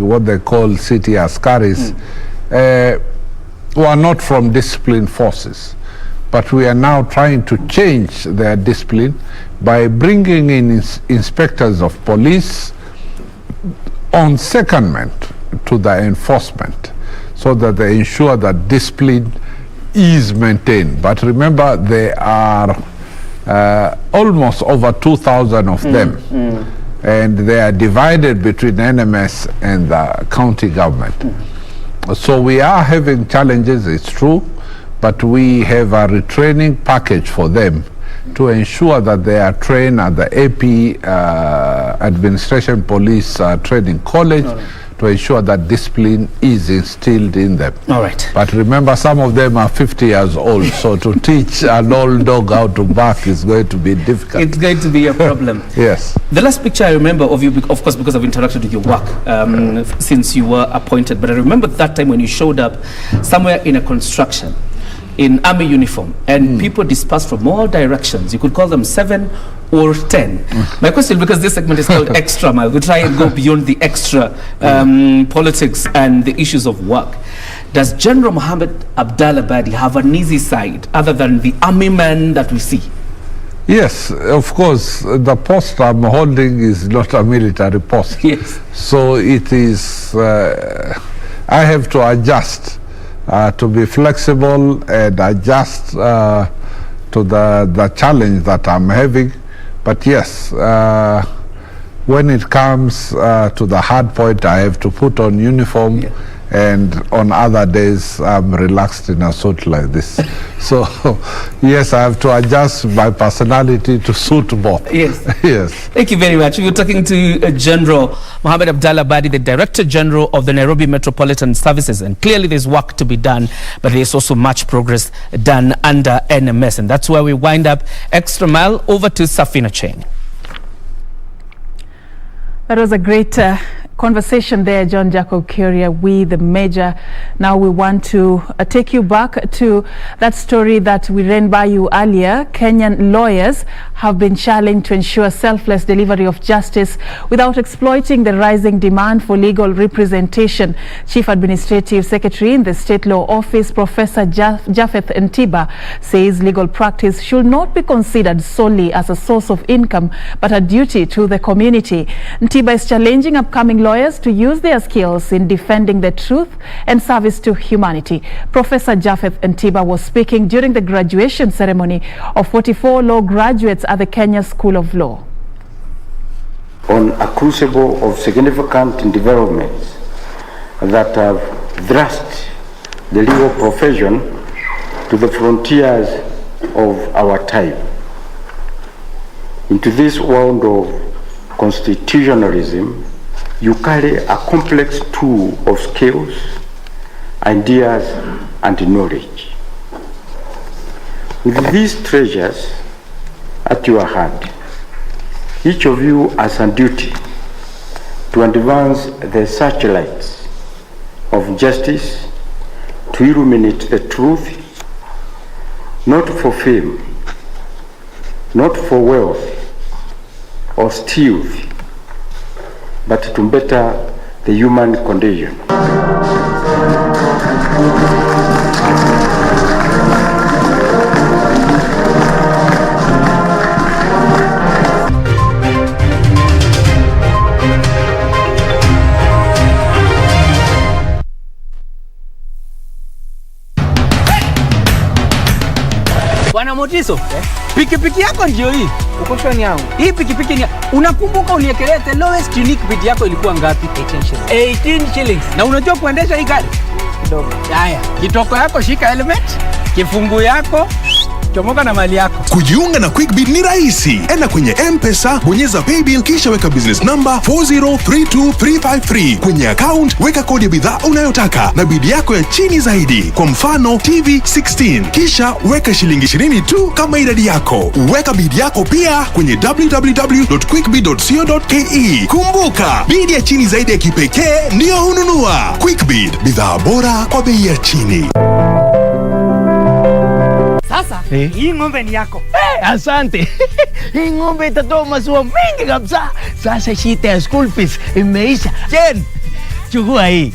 what they call city askaris, were not from disciplined forces. But we are now trying to change their discipline by bringing in inspectors of police on secondment to the enforcement, so that they ensure that discipline is maintained. But remember, there are almost over 2,000 of them, and they are divided between NMS and the county government. So we are having challenges, it's true, but we have a retraining package for them to ensure that they are trained at the AP Administration Police Training College, to ensure that discipline is instilled in them. All right. But remember, some of them are 50 years old, so to teach an old dog how to bark is going to be difficult. It's going to be a problem. Yes. The last picture I remember of you, of course, because I've interacted with your work since you were appointed, but I remember that time when you showed up somewhere in a construction, in army uniform, and people dispersed from all directions. You could call them 7 or 10. My question, because this segment is called Extra Mile, we try and go beyond the extra politics and the issues of work. Does General Mohamed Abdallah Badi have an easy side other than the army man that we see? Yes, of course. The post I'm holding is not a military post. Yes. So it is, I have to adjust. To be flexible and adjust to the challenge that I'm having. But yes, when it comes to the hard point, I have to put on uniform, and on other days I'm relaxed in a suit like this. So yes, I have to adjust my personality to suit both. Yes. Yes. Thank you very much. We're talking to General Mohamed Abdallah Badi, the Director General of the Nairobi Metropolitan Services. And clearly there's work to be done, but there's also much progress done under NMS. And that's where we wind up Extra Mile. Over to Serfine Achieng. That was a great conversation there, John Jacob Kioria, with the Major. Now we want to take you back to that story that we ran by you earlier. Kenyan lawyers have been challenged to ensure selfless delivery of justice without exploiting the rising demand for legal representation. Chief Administrative Secretary in the State Law Office, Professor Japheth Ntiba, says legal practice should not be considered solely as a source of income, but a duty to the community. Ntiba is challenging upcoming lawyers to use their skills in defending the truth and service to humanity. Professor Japheth Ntiba was speaking during the graduation ceremony of 44 law graduates at the Kenya School of Law. On a crucible of significant developments that have thrust the legal profession to the frontiers of our time. Into this world of constitutionalism, you carry a complex tool of skills, ideas, and knowledge. With these treasures at your hand, each of you has a duty to advance the searchlights of justice, to illuminate the truth, not for fame, not for wealth or stealth, but to better the human condition. Bwana Motizo, pikipiki yako ndio hii. Uko shwani yangu. Hii pikipiki ni unakumbuka uniekelea the lowest unique bid yako ilikuwa ngapi? 18 shillings. 18 shillings. Na unajua kuendesha hii gari? Kidogo. Haya, kitoko yako shika helmet, kifungu yako chomoka na mali yako. Kujiunga na QuickBid ni rahisi. Enda kwenye M-Pesa, bonyeza paybill kisha weka business number 4032353. Kwenye account weka kodi ya bidhaa unayotaka na bid yako ya chini zaidi. Kwa mfano TV 16. Kisha weka shilingi 20 tu kama idadi yako. Weka bid yako pia kwenye www.quickbid.co.ke. Kumbuka, bid ya chini zaidi ya kipekee ndio hununua. QuickBid, bidhaa bora kwa bei ya chini. Sasa hii ng'ombe ni yako. Asante. Hii ng'ombe itatoa maziwa mengi kabisa. Sasa shida ya school fees imeisha. Jen, chukua hii.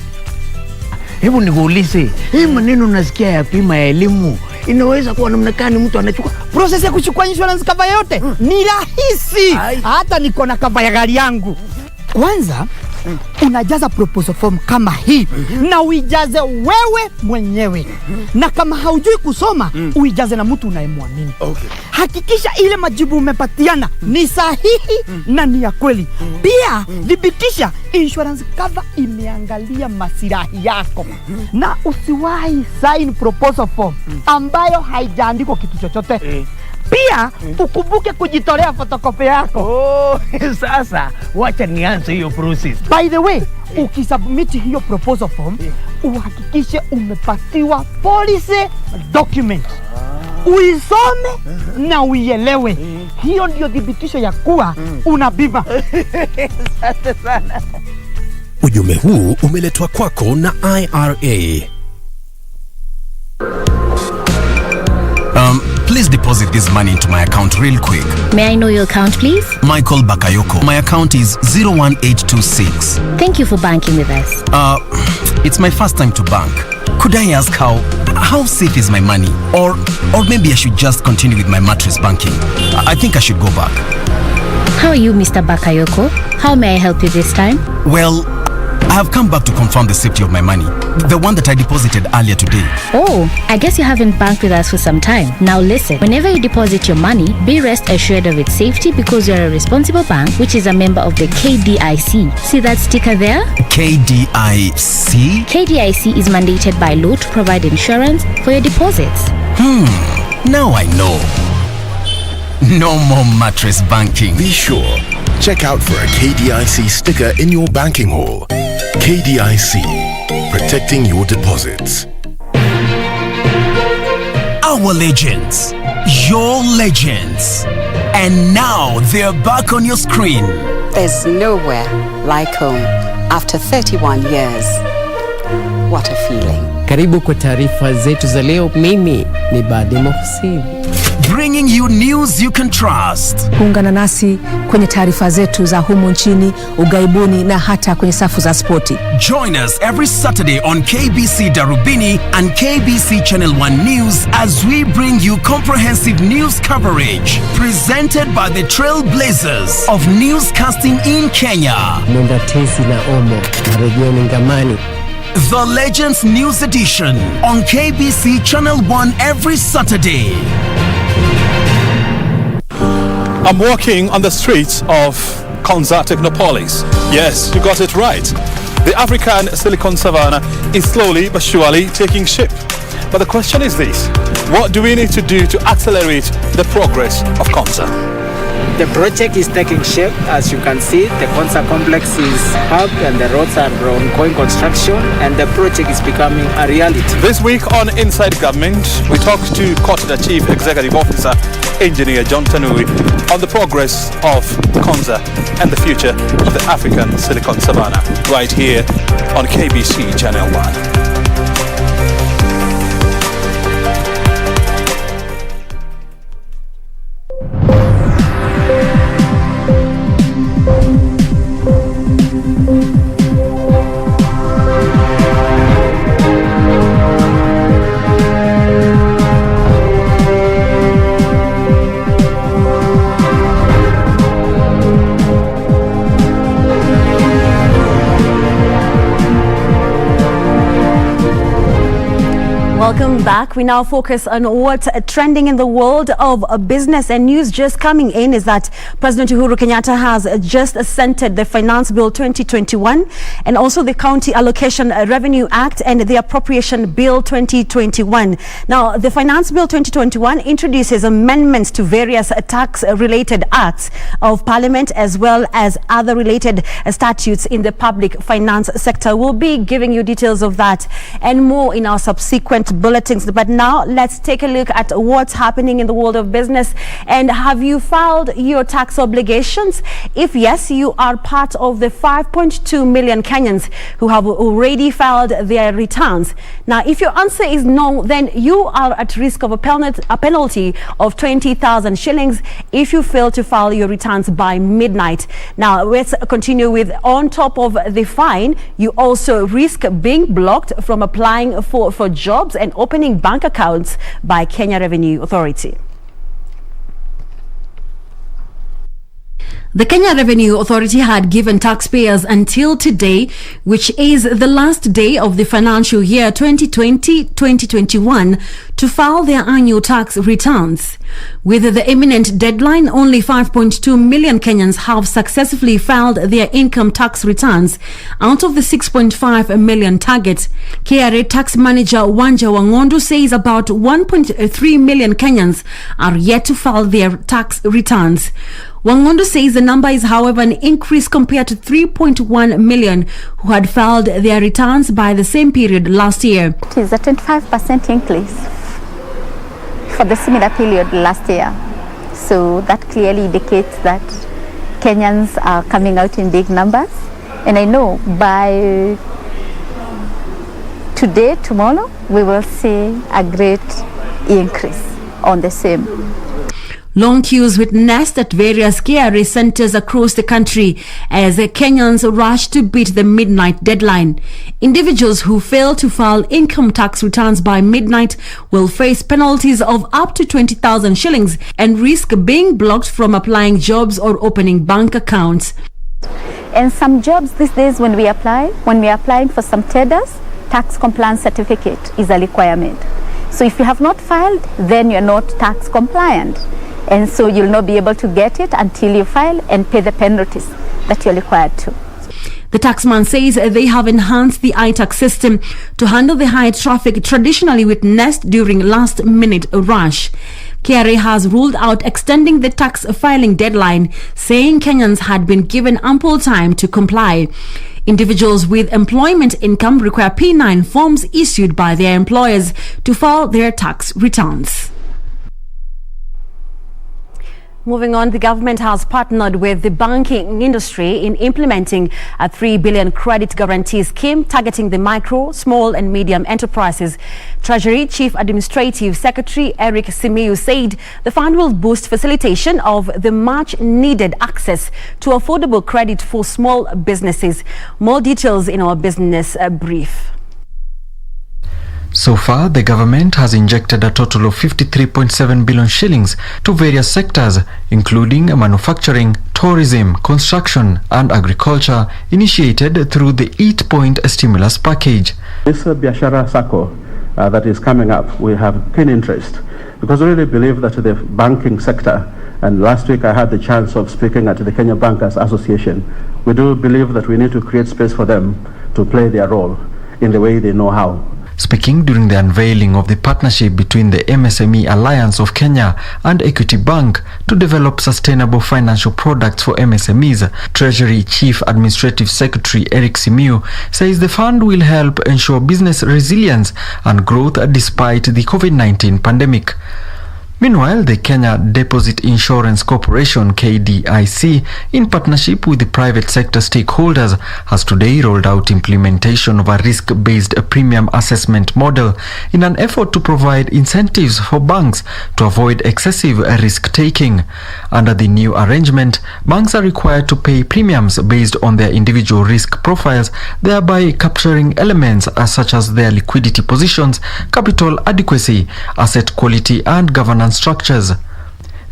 Hebu nikuulize, hii maneno nasikia ya bima ya elimu inaweza kuwa namna gani mtu anachukua? Process ya kuchukua insurance cover yote ni rahisi. Hata niko na cover ya gari yangu. Kwanza unajaza proposal form kama hii na uijaze wewe mwenyewe, na kama haujui kusoma uijaze na mtu unayemwamini. Hakikisha ile majibu umepatiana ni sahihi na ni ya kweli. Pia thibitisha insurance cover imeangalia masilahi yako, na usiwahi sign proposal form ambayo haijaandikwa kitu chochote. Pia ukumbuke kujitolea photocopy yako. Sasa wacha nianze hiyo process. By the way, ukisubmit hiyo proposal form, uhakikishe umepatiwa policy document. Uisome na uielewe. Hiyo ndio thibitisho ya kuwa una bima. Asante sana. Ujumbe huu umeletwa kwako na IRA. Please deposit this money into my account real quick. May I know your account, please? Michael Bakayoko. My account is 01826. Thank you for banking with us. It's my first time to bank. Could I ask how safe is my money? Or maybe I should just continue with my mattress banking. I think I should go back. How are you, Mr. Bakayoko? How may I help you this time? Well, I have come back to confirm the safety of my money. The one that I deposited earlier today. Oh, I guess you haven't banked with us for some time. Now listen, whenever you deposit your money, be rest assured of its safety because you're a responsible bank, which is a member of the KDIC. See that sticker there? KDIC? KDIC is mandated by law to provide insurance for your deposits. Now I know. No more mattress banking. Be sure. Check out for a KDIC sticker in your banking hall. KDIC, protecting your deposits. Our legends, your legends. And now they're back on your screen. There's nowhere like home after 31 years. What a feeling. Karibu kwa taarifa zetu za leo. Mimi ni BADI Mohsin. Bringing you news you can trust. Ungana nasi kwenye taarifa zetu za humu nchini, ugaibuni na hata kwenye safu za spoti. Join us every Saturday on KBC Darubini and KBC Channel 1 News as we bring you comprehensive news coverage presented by the trailblazers of newscasting in Kenya. Mwenda Tesi na Omo na Regioni Ngamani. The Legends News Edition on KBC Channel 1 every Saturday. I'm walking on the streets of Konza Technopolis. Yes, you got it right. The African Silicon Savannah is slowly but surely taking shape. But the question is this: what do we need to do to accelerate the progress of Konza? The project is taking shape. As you can see, the Konza complex is up and the roads are ongoing construction and the project is becoming a reality. This week on Inside Government, we talked to Kotida Chief Executive Officer, Engineer John Tanui, on the progress of Konza and the future of the African Silicon Savannah, right here on KBC Channel 1. Welcome back. We now focus on what's trending in the world of business, and news just coming in is that President Uhuru Kenyatta has just assented the Finance Bill 2021 and also the County Allocation Revenue Act and the Appropriation Bill 2021. Now, the Finance Bill 2021 introduces amendments to various tax-related acts of Parliament as well as other related statutes in the public finance sector. We'll be giving you details of that and more in our subsequent tax bulletins. But now let's take a look at what's happening in the world of business. And have you filed your tax obligations? If yes, you are part of the 5.2 million Kenyans who have already filed their returns. Now, if your answer is no, then you are at risk of a penalty of 20,000 shillings if you fail to file your returns by midnight. Now, let's continue with, on top of the fine, you also risk being blocked from applying for jobs and opening bank accounts by Kenya Revenue Authority. The Kenya Revenue Authority had given taxpayers until today, which is the last day of the financial year 2020-2021, to file their annual tax returns. With the imminent deadline, only 5.2 million Kenyans have successfully filed their income tax returns out of the 6.5 million target. KRA tax manager Wanja Wangondu says about 1.3 million Kenyans are yet to file their tax returns. Wangondu says the number is, however, an increase compared to 3.1 million who had filed their returns by the same period last year. It is a 25% increase for the similar period last year. So that clearly indicates that Kenyans are coming out in big numbers. And I know by today, tomorrow, we will see a great increase on the same. Long queues witnessed at various KRA centers across the country as Kenyans rush to beat the midnight deadline. Individuals who fail to file income tax returns by midnight will face penalties of up to 20,000 shillings and risk being blocked from applying jobs or opening bank accounts. And some jobs these days when we're applying for some tenders, tax compliance certificate is a requirement. So if you have not filed, then you're not tax compliant. And so you'll not be able to get it until you file and pay the penalties that you're required to. The taxman says they have enhanced the iTax system to handle the high traffic traditionally witnessed during last-minute rush. KRA has ruled out extending the tax filing deadline, saying Kenyans had been given ample time to comply. Individuals with employment income require P9 forms issued by their employers to file their tax returns. Moving on, the government has partnered with the banking industry in implementing a 3 billion credit guarantee scheme targeting the micro, small and medium enterprises. Treasury Chief Administrative Secretary Eric Simiyu said the fund will boost facilitation of the much needed access to affordable credit for small businesses. More details in our business brief. So far, the government has injected a total of 53.7 billion shillings to various sectors, including manufacturing, tourism, construction and agriculture, initiated through the 8-point stimulus package. This Biashara Sacco that is coming up, we have keen interest because we really believe that the banking sector, and last week I had the chance of speaking at the Kenya Bankers Association, we do believe that we need to create space for them to play their role in the way they know how. Speaking during the unveiling of the partnership between the MSME Alliance of Kenya and Equity Bank to develop sustainable financial products for MSMEs, Treasury Chief Administrative Secretary Eric Simiyu says the fund will help ensure business resilience and growth despite the COVID-19 pandemic. Meanwhile, the Kenya Deposit Insurance Corporation (KDIC), in partnership with the private sector stakeholders, has today rolled out implementation of a risk-based premium assessment model in an effort to provide incentives for banks to avoid excessive risk-taking. Under the new arrangement, banks are required to pay premiums based on their individual risk profiles, thereby capturing elements such as their liquidity positions, capital adequacy, asset quality and governance structures.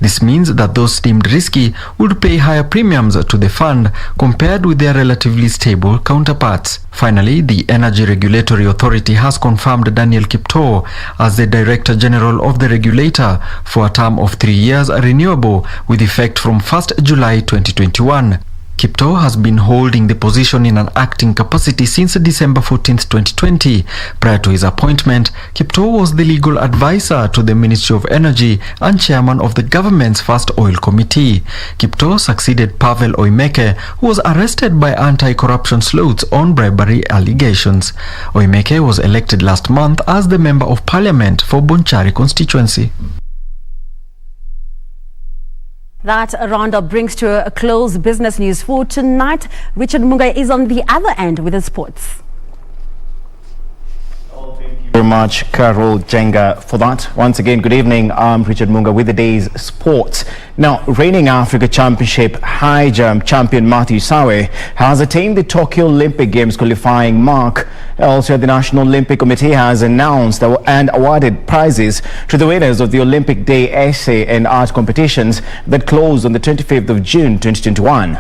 This means that those deemed risky would pay higher premiums to the fund compared with their relatively stable counterparts. Finally, the Energy Regulatory Authority has confirmed Daniel Kiptoo as the Director General of the regulator for a term of 3 years renewable with effect from 1st July 2021. Kiptoo has been holding the position in an acting capacity since December 14th, 2020. Prior to his appointment, Kiptoo was the legal advisor to the Ministry of Energy and chairman of the government's first oil committee. Kiptoo succeeded Pavel Oimeke, who was arrested by anti-corruption sleuths on bribery allegations. Oimeke was elected last month as the Member of Parliament for Bonchari constituency. That roundup brings to a close business news for tonight. Richard Munga is on the other end with the sports. Very much, Carol Jenga, for that. Once again, good evening. I'm Richard Munga with the day's sports. Now, reigning Africa Championship high jump champion Matthew Sawe has attained the Tokyo Olympic Games qualifying mark. Also, the National Olympic Committee has announced and awarded prizes to the winners of the Olympic Day essay and art competitions that closed on the 25th of June 2021.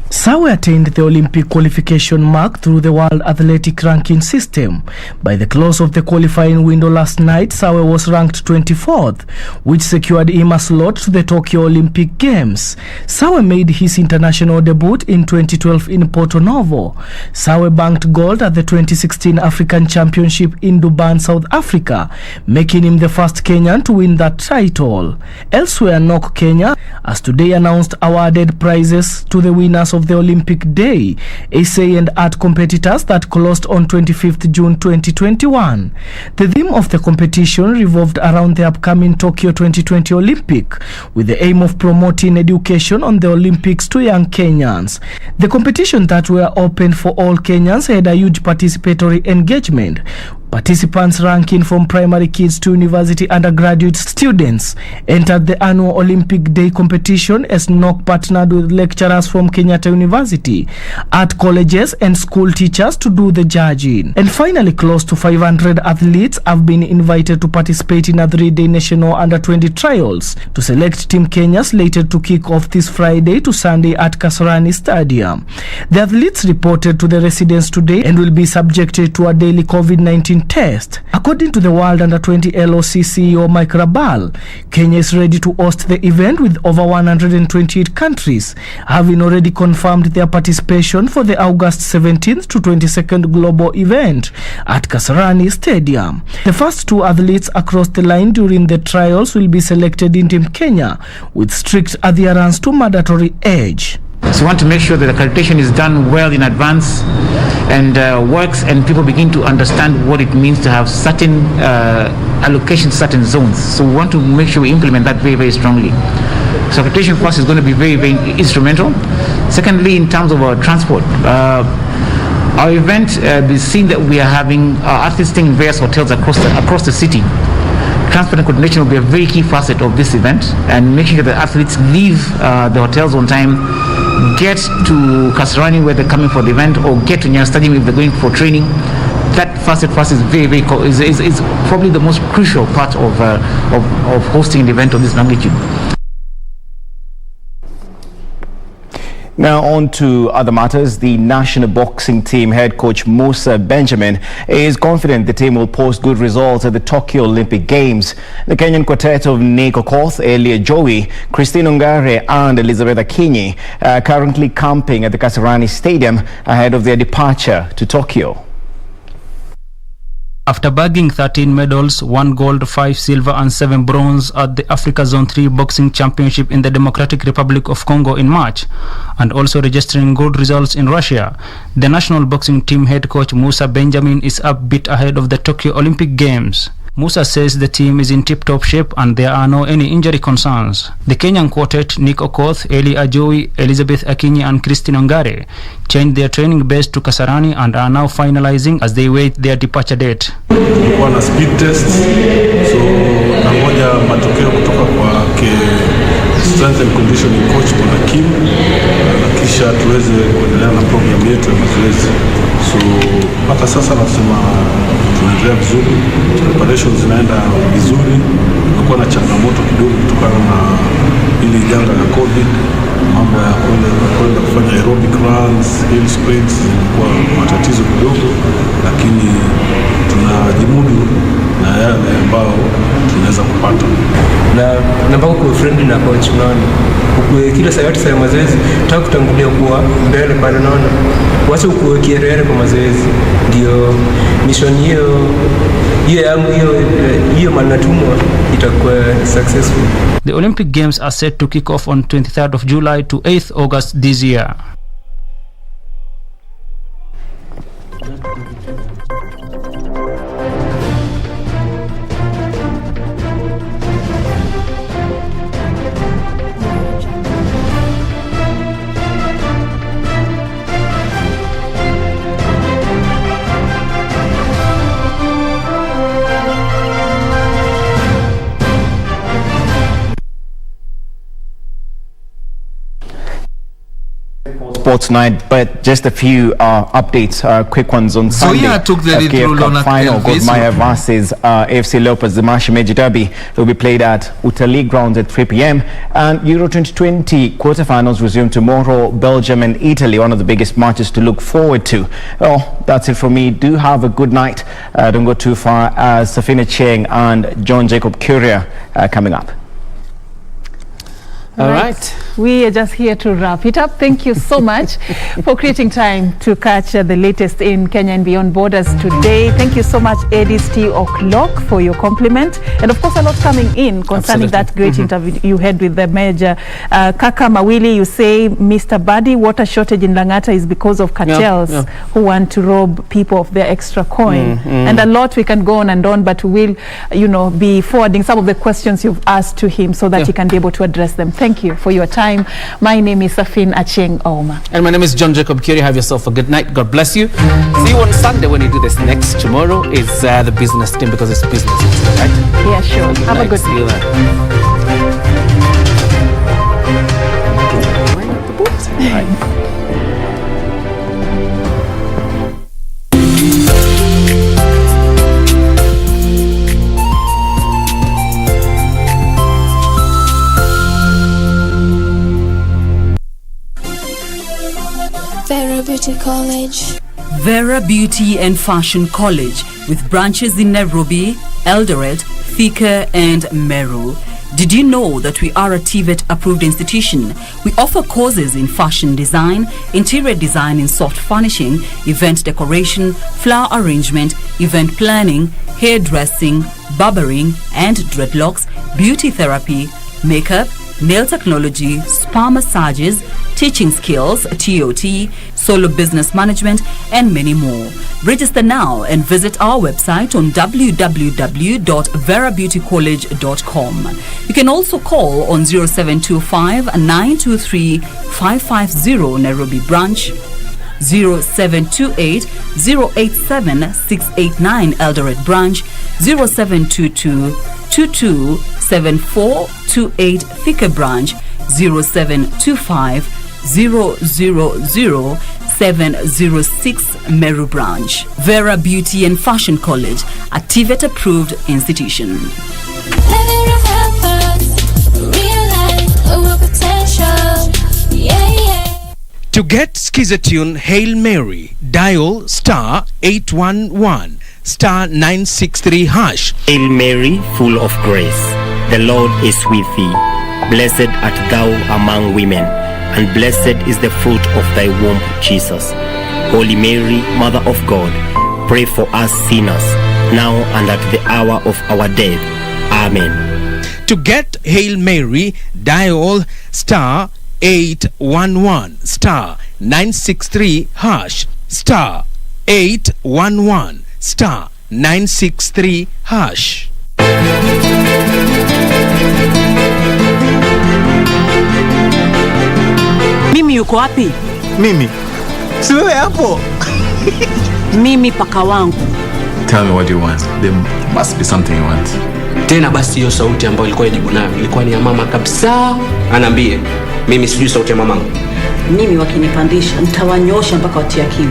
Sawe attained the Olympic qualification mark through the World Athletic Ranking System. By the close of the qualifying window last night, Sawe was ranked 24th, which secured him a slot to the Tokyo Olympic Games. Sawe made his international debut in 2012 in Porto Novo. Sawe banked gold at the 2016 African Championship in Durban, South Africa, making him the first Kenyan to win that title. Elsewhere, NOC Kenya has today announced awarded prizes to the winners of the Olympic Day essay and art competitors that closed on 25th June 2021. The theme of the competition revolved around the upcoming Tokyo 2020 Olympic, with the aim of promoting education on the Olympics to young Kenyans. The competition that were open for all Kenyans had a huge participatory engagement. Participants ranking from primary kids to university undergraduate students entered the annual Olympic Day competition as NOC partnered with lecturers from Kenyatta University, art colleges and school teachers to do the judging. And finally, close to 500 athletes have been invited to participate in a 3-day national under-20 trials to select Team Kenya slated to kick off this Friday to Sunday at Kasarani Stadium. The athletes reported to the residents today and will be subjected to a daily COVID-19 test. According to the World Under-20 LOC CEO Mike Rabal, Kenya is ready to host the event with over 128 countries, having already confirmed their participation for the August 17th to 22nd global event at Kasarani Stadium. The first 2 athletes across the line during the trials will be selected in Team Kenya with strict adherence to mandatory age. So we want to make sure that accreditation is done well in advance and works, and people begin to understand what it means to have certain allocation to certain zones. So we want to make sure we implement that very, very strongly. So accreditation for us is going to be very, very instrumental. Secondly, in terms of our transport, our event, we've seen that we are having athletes staying in various hotels across the city. Transport and coordination will be a very key facet of this event, and making sure that athletes leave the hotels on time, get to Kasarani where they're coming for the event, or get to Nyayo Stadium if they're going for training. That facet for us is is probably the most crucial part of hosting an event of this magnitude. Now on to other matters. The national boxing team head coach Musa Benjamin is confident the team will post good results at the Tokyo Olympic Games. The Kenyan quartet of Nick Okoth, Elia Joey, Christine Ongare and Elizabeth Akinyi are currently camping at the Kasarani Stadium ahead of their departure to Tokyo. After bagging 13 medals, 1 gold, 5 silver and 7 bronze at the Africa Zone 3 Boxing Championship in the Democratic Republic of Congo in March, and also registering good results in Russia, the national boxing team head coach Musa Benjamin is upbeat ahead of the Tokyo Olympic Games. Musa says the team is in tip-top shape and there are no any injury concerns. The Kenyan quartet, Nick Okoth, Eli Ajowi, Elizabeth Akinyi and Christine Ongare, changed their training base to Kasarani and are now finalizing as they wait their departure date. Tulikuwa na speed test, so nangoja matokeo kutoka kwa strength and conditioning coach Bwana Kim, na kisha tuweze kuendelea na program yetu ya mazoezi. So mpaka sasa nasema tunaendelea vizuri, preparations zinaenda vizuri. Tumekuwa na changamoto kidogo kutokana na ili janga la COVID, mambo ya kwenda kufanya aerobic runs, hill sprints, kwa matatizo kidogo, lakini tunajimudu na yale ambao tunaweza kupata. Na mpaka kuwa friendly na coach, unaona. Kila saa yote saa mazoezi, tutaka kutangulia kuwa mbele pale, unaona. Wacha ukuwe kierere kwa mazoezi. Ndio mission hiyo manatumwa itakuwa successful. The Olympic Games are set to kick off on 23rd of July to 8th August this year. Sports night, but just a few updates, quick ones on Sunday. Zoya took the lead through Cup final, Gor Mahia versus AFC Leopards, the Mashemeji Derby, will be played at Utali grounds at 3 p.m. And Euro 2020 quarterfinals resume tomorrow. Belgium and Italy, one of the biggest matches to look forward to. Well, that's it from me. Do have a good night. Don't go too far. Serfine Achieng and John Jacob Kioria coming up. All right. We are just here to wrap it up. Thank you so much for creating time to catch the latest in Kenya and beyond borders today. Thank you so much, Eddie's T O'Clock, for your compliment. And of course, a lot coming in concerning that great interview you had with the Major. Kaka Mawili, you say, Mr. BADI, water shortage in Langata is because of cartels who want to rob people of their extra coin. And a lot we can go on and on, but we will, be forwarding some of the questions you've asked to him so that he can be able to address them. Thank you for your time. My name is Serfine Achieng Ouma. And my name is John Jacob Kioria. Have yourself a good night. God bless you. See you on Sunday when you do this next. Tomorrow is the business team because it's business, right? Yeah, sure. Have a good See you later. Vera Beauty College. Vera Beauty and Fashion College with branches in Nairobi, Eldoret, Thika and Meru. Did you know that we are a TVET approved institution? We offer courses in fashion design, interior design in soft furnishing, event decoration, flower arrangement, event planning, hairdressing, barbering and dreadlocks, beauty therapy, makeup, nail technology, spa massages, teaching skills, TOT, solo business management, and many more. Register now and visit our website on www.verabeautycollege.com. You can also call on 0725 923 550 Nairobi branch, 0728 087 689 Eldoret branch, 0722 227428 Thika branch, 0725 000-706 Meru branch. Vera Beauty and Fashion College, a TVET approved institution. To get Skizatune Hail Mary, dial star 811 star 963 hash. Hail Mary, full of grace, the Lord is with thee. Blessed art thou among women, and blessed is the fruit of thy womb, Jesus. Holy Mary, Mother of God, pray for us sinners, now and at the hour of our death. Amen. To get Hail Mary, dial star 811 star 963 hash, star 811 star 963 hash. Mimi yuko wapi? Mimi? Si wewe hapo? Mimi paka wangu. Tell me what you want. There must be something you want. Tena basi hiyo sauti ambayo ilikuwa yajibu nayo ilikuwa ni ya mama kabisa. Anaambie, mimi sijui sauti ya mamangu. Mimi wakinipandisha nitawanyosha mpaka watia kiu.